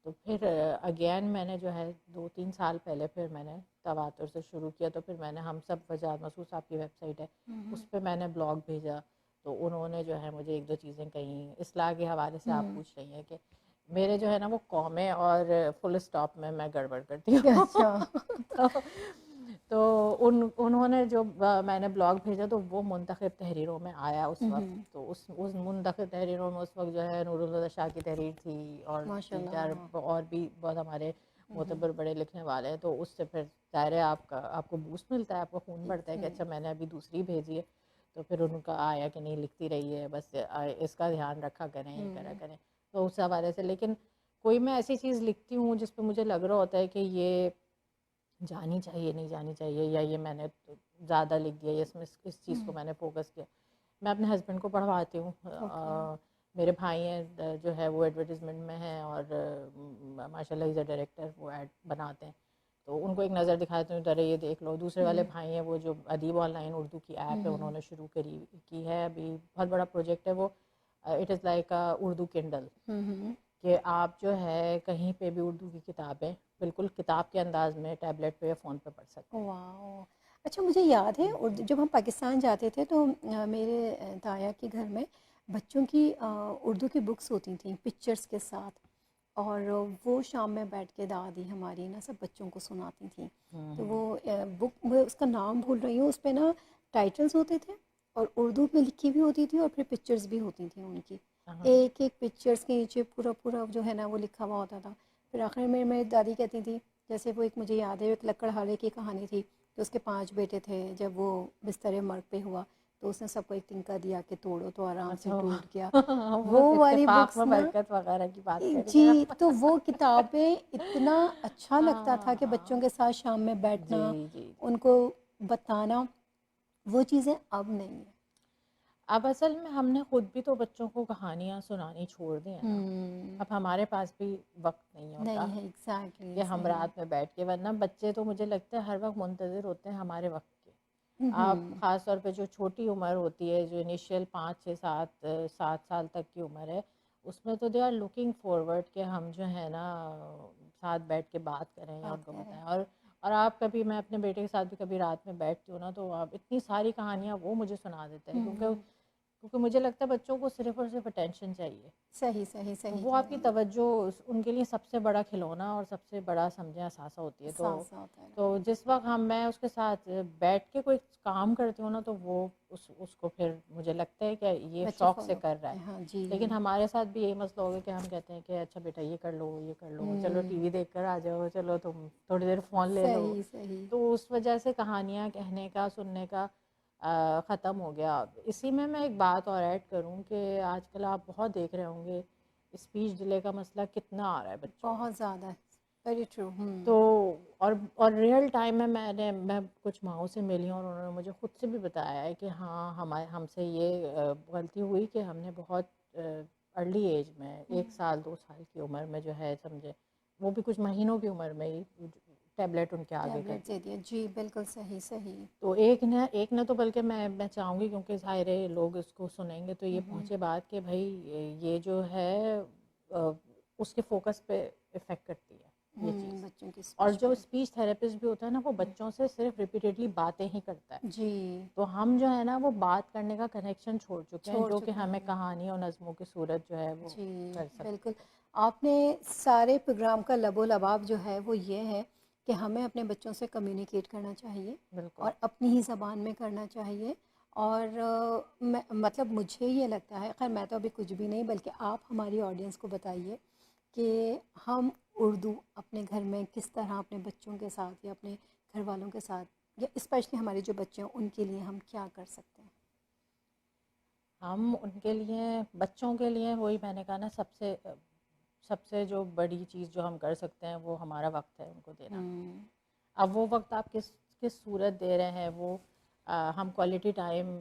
तो फिर अगेन मैंने जो है 2-3 साल पहले फिर मैंने तवातुर से शुरू किया। तो फिर मैंने हम सब वजाद मसूद साहब की वेबसाइट है उस पर मैंने ब्लॉग भेजा। तो उन्होंने जो है मुझे एक दो चीज़ें कही इस्लाह के हवाले से। आप पूछ रही हैं कि मेरे जो है ना वो कॉमे और फुल स्टॉप में मैं गड़बड़ करती हूँ। अच्छा। तो तो उन्होंने जो मैंने ब्लॉग भेजा तो वो मुंतखब तहरीरों में आया उस वक्त। तो उस मुंतखब तहरीरों में उस वक्त जो है नूरुल शाह की तहरीर थी और 3-4 माशाल्लाह। और भी बहुत हमारे मोतबर बड़े लिखने वाले हैं। तो उससे फिर ज़ाहिर है आपको बूस्ट मिलता है, आपको खून बढ़ता है कि अच्छा मैंने अभी दूसरी भेजी है। तो फिर उनका आया कि नहीं लिखती रही है, बस इसका ध्यान रखा करें, ये करा करें। तो उस हवाले से, लेकिन कोई मैं ऐसी चीज़ लिखती हूँ जिस पे मुझे लग रहा होता है कि ये जानी चाहिए, नहीं जानी चाहिए, या ये मैंने ज़्यादा लिख दिया, या इसमें इस चीज़ को मैंने फोकस किया, मैं अपने हस्बैंड को पढ़वाती हूँ। ओके। मेरे भाई हैं जो है वो एडवर्टीज़मेंट में हैं और माशाल्लाह इज़ अ डायरेक्टर, वो ऐड बनाते हैं। तो उनको एक नज़र दिखाती हूँ, अरे ये देख लो। दूसरे वाले भाई हैं वो जो अदीब ऑनलाइन उर्दू की ऐप है उन्होंने शुरू की है, अभी बहुत बड़ा प्रोजेक्ट है वो। It is like Urdu Kindle, कि आप जो है कहीं पे भी उर्दू की किताबें बिल्कुल किताब के अंदाज में टैबलेट पे या फ़ोन पे पढ़ सकते हैं। वाह। अच्छा मुझे याद है उर्दू जब हम पाकिस्तान जाते थे तो मेरे ताया के घर में बच्चों की उर्दू की बुक्स होती थी पिक्चर्स के साथ। और वो शाम में बैठ के दादी हमारी ना सब बच्चों को सुनाती थी। तो वो बुक मैं उसका नाम भूल रही हूँ, उस पे ना टाइटल्स होते थे और उर्दू में लिखी भी होती थी और फिर पिक्चर्स भी होती थी उनकी। हाँ, एक एक पिक्चर्स के नीचे पूरा पूरा जो है ना वो लिखा हुआ होता था। फिर आखिर में मेरी दादी कहती थी, जैसे वो एक मुझे याद है एक लकड़हारे की कहानी थी। तो उसके 5 बेटे थे, जब वो बिस्तर मर्ग पे हुआ तो उसने सबको एक तिनका दिया कि तोड़ो, तो आराम से अच्छा। टूट गया। वो वो वाली इत्तेफाक बुक्स में ना। बरकत वगैरह की बात कर रही हैं जी, आप। तो वो किताबें इतना अच्छा लगता था कि बच्चों हाँ, के साथ शाम में जी बैठना, जी जी। उनको बताना, वो चीज़ें अब नहीं है। अब असल में हमने खुद भी तो बच्चों को कहानियाँ सुनानी छोड़ दी है ना। अब हमारे पास भी वक्त नहीं होता नहीं है, एग्जैक्टली कि हम सही। रात में बैठ के, वरना बच्चे तो मुझे लगता है हर वक्त मुंतज़िर होते हैं हमारे वक्त के। आप हम्म। ख़ास तौर पे जो छोटी उम्र होती है, जो इनिशियल 5 6 7 7 साल तक की उम्र है, उसमें तो दे आर लुकिंग फॉरवर्ड कि हम जो है ना साथ बैठ के बात करें या बात उनको करें। बताएं। और आप कभी, मैं अपने बेटे के साथ भी कभी रात में बैठती हूँ ना, तो आप इतनी सारी कहानियाँ वो मुझे सुना देते हैं, क्योंकि क्योंकि मुझे लगता है बच्चों को सिर्फ और सिर्फ अटेंशन चाहिए। सही सही तो सही वो कह आपकी रही हैं। तवज्जो उनके लिए सबसे बड़ा खिलौना और सबसे बड़ा समझें असासा होती है। साथ साथ है। तो जिस वक्त मैं उसके साथ बैठ के कोई काम करती हूँ ना, तो वो उसको फिर मुझे लगता है कि ये बच्चे शौक से फॉलो कर रहा करते है। हैं, हाँ जी। लेकिन हमारे साथ भी यही मसला हो गया कि हम कहते हैं कि अच्छा बेटा ये कर लो, ये कर लो, चलो हम्म, टीवी देख कर आ जाओ, चलो तुम थोड़ी देर फ़ोन ले लो। सही सही। तो उस वजह से कहानियाँ कहने का, सुनने का ख़त्म हो गया। इसी में मैं एक बात और ऐड करूँ कि आजकल आप बहुत देख रहे होंगे स्पीच डिले का मसला कितना आ रहा है बच्चों में। बहुत ज़्यादा, वेरी ट्रू। तो और रियल टाइम में मैं कुछ माँओं से मिली हूँ और उन्होंने मुझे खुद से भी बताया है कि हाँ, हमसे ये गलती हुई कि हमने बहुत अर्ली एज में 1 साल 2 साल की उम्र में जो है समझे, वो भी कुछ महीनों की उम्र में ही टैबलेट उनके आगे कर टैबलेट दी। दे दिया जी, बिल्कुल सही सही। तो एक ने तो बल्कि मैं चाहूँगी, क्योंकि सारे लोग इसको सुनेंगे तो ये पहुँचे बात कि भाई ये जो है अ, उसके फोकस पे इफ़ेक्ट करती है ये चीज़। बच्चों की और स्पीच जो पे। स्पीच थेरेपिस्ट भी होता है ना, वो बच्चों से सिर्फ रिपीटेडली बातें ही करता है। जी, तो हम जो है ना वो बात करने का कनेक्शन छोड़ चुके हैं, छोड़ जो कि चुके हमें हैं। कहानी और नज़्मों की सूरत जो है वो जी, कर सकती बिल्कुल। है। आपने सारे प्रोग्राम का लबो-लबाब जो है वो ये है कि हमें अपने बच्चों से कम्युनिकेट करना चाहिए बिल्कुल। और अपनी ही ज़बान में करना चाहिए। और मैं मतलब मुझे ये लगता है, ख़ैर मैं तो अभी कुछ भी नहीं, बल्कि आप हमारी ऑडियंस को बताइए कि हम उर्दू अपने घर में किस तरह अपने बच्चों के साथ या अपने घर वालों के साथ, या स्पेशली हमारे जो बच्चे हैं उनके लिए हम क्या कर सकते हैं? हम उनके लिए, बच्चों के लिए, वही मैंने कहा ना, सबसे जो बड़ी चीज़ जो हम कर सकते हैं वो हमारा वक्त है उनको देना। हुँ, अब वो वक्त आप किस किस सूरत दे रहे हैं, वो हम क्वालिटी टाइम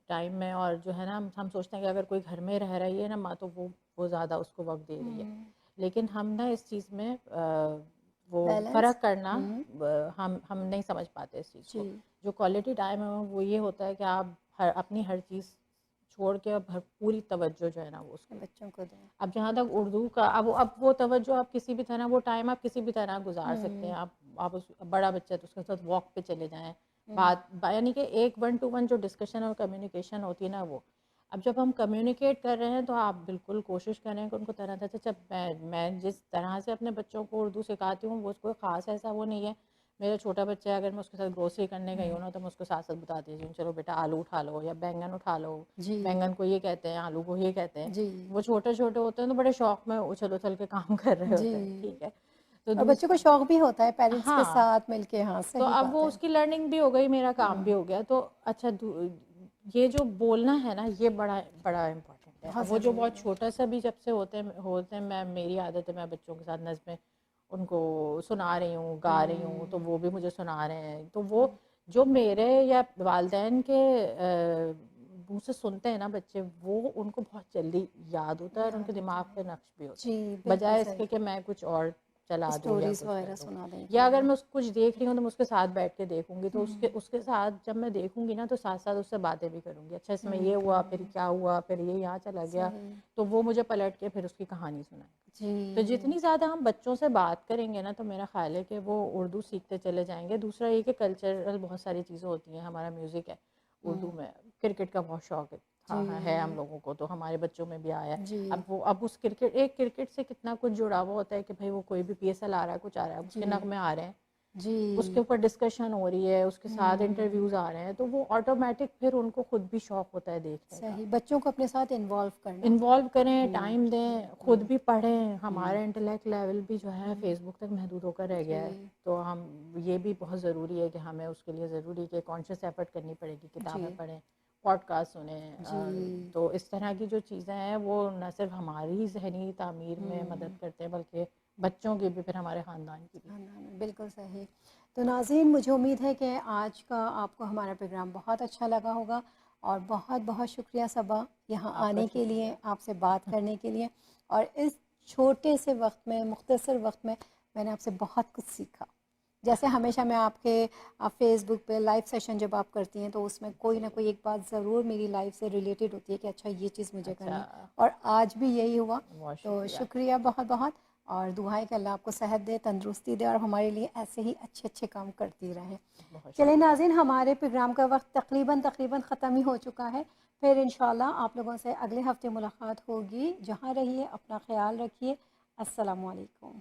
टाइम में, और जो है ना हम सोचते हैं कि अगर कोई घर में रह रही है ना माँ, तो वो ज़्यादा उसको वक्त दे रही है। हुँ, लेकिन हम ना इस चीज़ में वो बैलेंस। फ़र्क करना, हुँ, हम नहीं समझ पाते इस चीज़ जी। को। जो क्वालिटी टाइम है वो ये होता है कि आप अपनी हर चीज़ छोड़ के अब पूरी तवज्जो जो है ना वो अपने उसको। बच्चों को दें। अब जहाँ तक उर्दू का, अब वो तवज्जो आप किसी भी तरह, वो टाइम आप किसी भी तरह गुजार सकते हैं। हुँ, आप उस बड़ा बच्चा है तो उसके साथ वॉक पे चले जाएँ, हुँ, यानी कि एक 1 टू 1 जो डिस्कशन और कम्युनिकेशन होती है ना वो। अब जब हम कम्युनिकेट कर रहे हैं तो आप बिल्कुल कोशिश करें कि उनको तरह-तरह से, जब मैं जिस तरह से अपने बच्चों को उर्दू सिखाती हूँ, वो कोई ख़ास ऐसा वो नहीं है। मेरा छोटा बच्चा है, अगर मैं उसके साथ ग्रोसरी करने गई हूँ ना, तो मैं उसको साथ-साथ बता देती हूँ, चलो बेटा आलू उठा लो या बैंगन उठा लो। जी, बैंगन को ये कहते हैं, आलू को ये कहते हैं। जी, वो छोटे-छोटे होते हैं तो बड़े शौक में उछल-उछल के काम कर रहे जी। होते हैं, ठीक है। तो और बच्चों को शौक भी होता है पेरेंट्स के हाँ, साथ मिलके, हाँ, तो सही अब बात वो है। उसकी लर्निंग भी हो गई, मेरा काम भी हुँ, हो गया। तो अच्छा, ये जो बोलना है ना, ये बड़ा बड़ा इम्पोर्टेंट है। बहुत अब वो जो ज़रूरी बहुत है। छोटा सा भी जब से होते हैं, मेरी आदत है, मैं बच्चों के साथ नज़्में उनको सुना रही हूँ, गा रही हूँ, तो हुँ, वो भी मुझे सुना रहे हैं। तो वो हुँ, जो मेरे या वालिदैन के मुँह से सुनते हैं ना बच्चे, वो उनको बहुत जल्दी याद होता है और उनके याद होता दिमाग है। पे नक्श भी होता जी, है, बिल्कुल बजाय सही। इसके कि मैं कुछ और चला दूँ या स्टोरीज़ कुछ कर वगैरह दूँ। सुना दें या कोई। अगर मैं कुछ देख रही हूँ तो मैं उसके साथ बैठ के देखूंगी, तो उसके हुँ, उसके साथ जब मैं देखूंगी ना, तो साथ साथ उससे बातें भी करूंगी। अच्छा इसमें ये हुआ, फिर हुँ, क्या हुआ, फिर ये यहाँ चला गया। सही। तो वो मुझे पलट के फिर उसकी कहानी सुनाए। जी, तो जितनी ज़्यादा हम बच्चों से बात करेंगे ना, तो मेरा ख्याल है कि वो उर्दू सीखते चले जाएंगे। दूसरा ये कि कल्चरल बहुत सारी चीज़ें होती हैं, हमारा म्यूज़िक है उर्दू हुँ, में, क्रिकेट का बहुत शौक है, हाँ है हम जी, लोगों को, तो हमारे बच्चों में भी आया है। जी, अब उस क्रिकेट से कितना कुछ जुड़ा हुआ होता है कि भाई वो कोई भी PSL आ रहा है, कुछ आ रहा है, अब उसके जी, नगमे आ रहे हैं, जी। उसके ऊपर डिस्कशन हो रही है, उसके साथ हुँ, इंटरव्यूज़ आ रहे हैं, तो वो ऑटोमेटिक फिर उनको खुद भी शौक होता है देखने का। सही, बच्चों को अपने साथ इन्वॉल्व करना। इन्वॉल्व करें, हुँ, टाइम दें, खुद हुँ, भी पढ़ें। हुँ, हमारा इंटेलेक्ट लेवल भी जो है हुँ, फेसबुक तक महदूद होकर रह गया है। जी, तो हम, ये भी बहुत ज़रूरी है कि हमें उसके लिए ज़रूरी कि कॉन्शियस एफर्ट करनी पड़ेगी, किताबें जी, पढ़ें, पॉडकास्ट सुने। जी। तो इस तरह की जो चीज़ें हैं वो न सिर्फ हमारी ज़हनी तामीर में मदद हुँ, करते हैं, बल्कि बच्चों की भी, फिर हमारे ख़ानदान की भी। खाना बिल्कुल सही। तो नाज़रीन, मुझे उम्मीद है कि आज का आपको हमारा प्रोग्राम बहुत अच्छा लगा होगा, और बहुत बहुत शुक्रिया सबा, यहाँ आपका आने के लिए, शुक्रिया। आपसे बात करने के लिए। और इस छोटे से वक्त में, मुख्तसर वक्त में, मैंने आपसे बहुत कुछ सीखा। जैसे हमेशा मैं आपके, आप फेसबुक पे लाइव सेशन जब आप करती हैं, तो उसमें कोई ना जी। कोई एक बात ज़रूर मेरी लाइफ से रिलेटेड होती है कि अच्छा ये चीज़ मुझे अच्छा, करनी है, और आज भी यही हुआ। बहुत तो शुक्रिया। शुक्रिया बहुत बहुत। और दुआ है कि अल्लाह आपको सेहत दे, तंदुरुस्ती दे और हमारे लिए ऐसे ही अच्छे अच्छे काम करती रहें। चलिए नाज़रीन, हमारे प्रोग्राम का वक्त तकरीबन ख़त्म ही हो चुका है। फिर इंशाल्लाह आप लोगों से अगले हफ्ते मुलाकात होगी। जहाँ रहिए अपना ख्याल रखिए। अस्सलामु अलैकुम।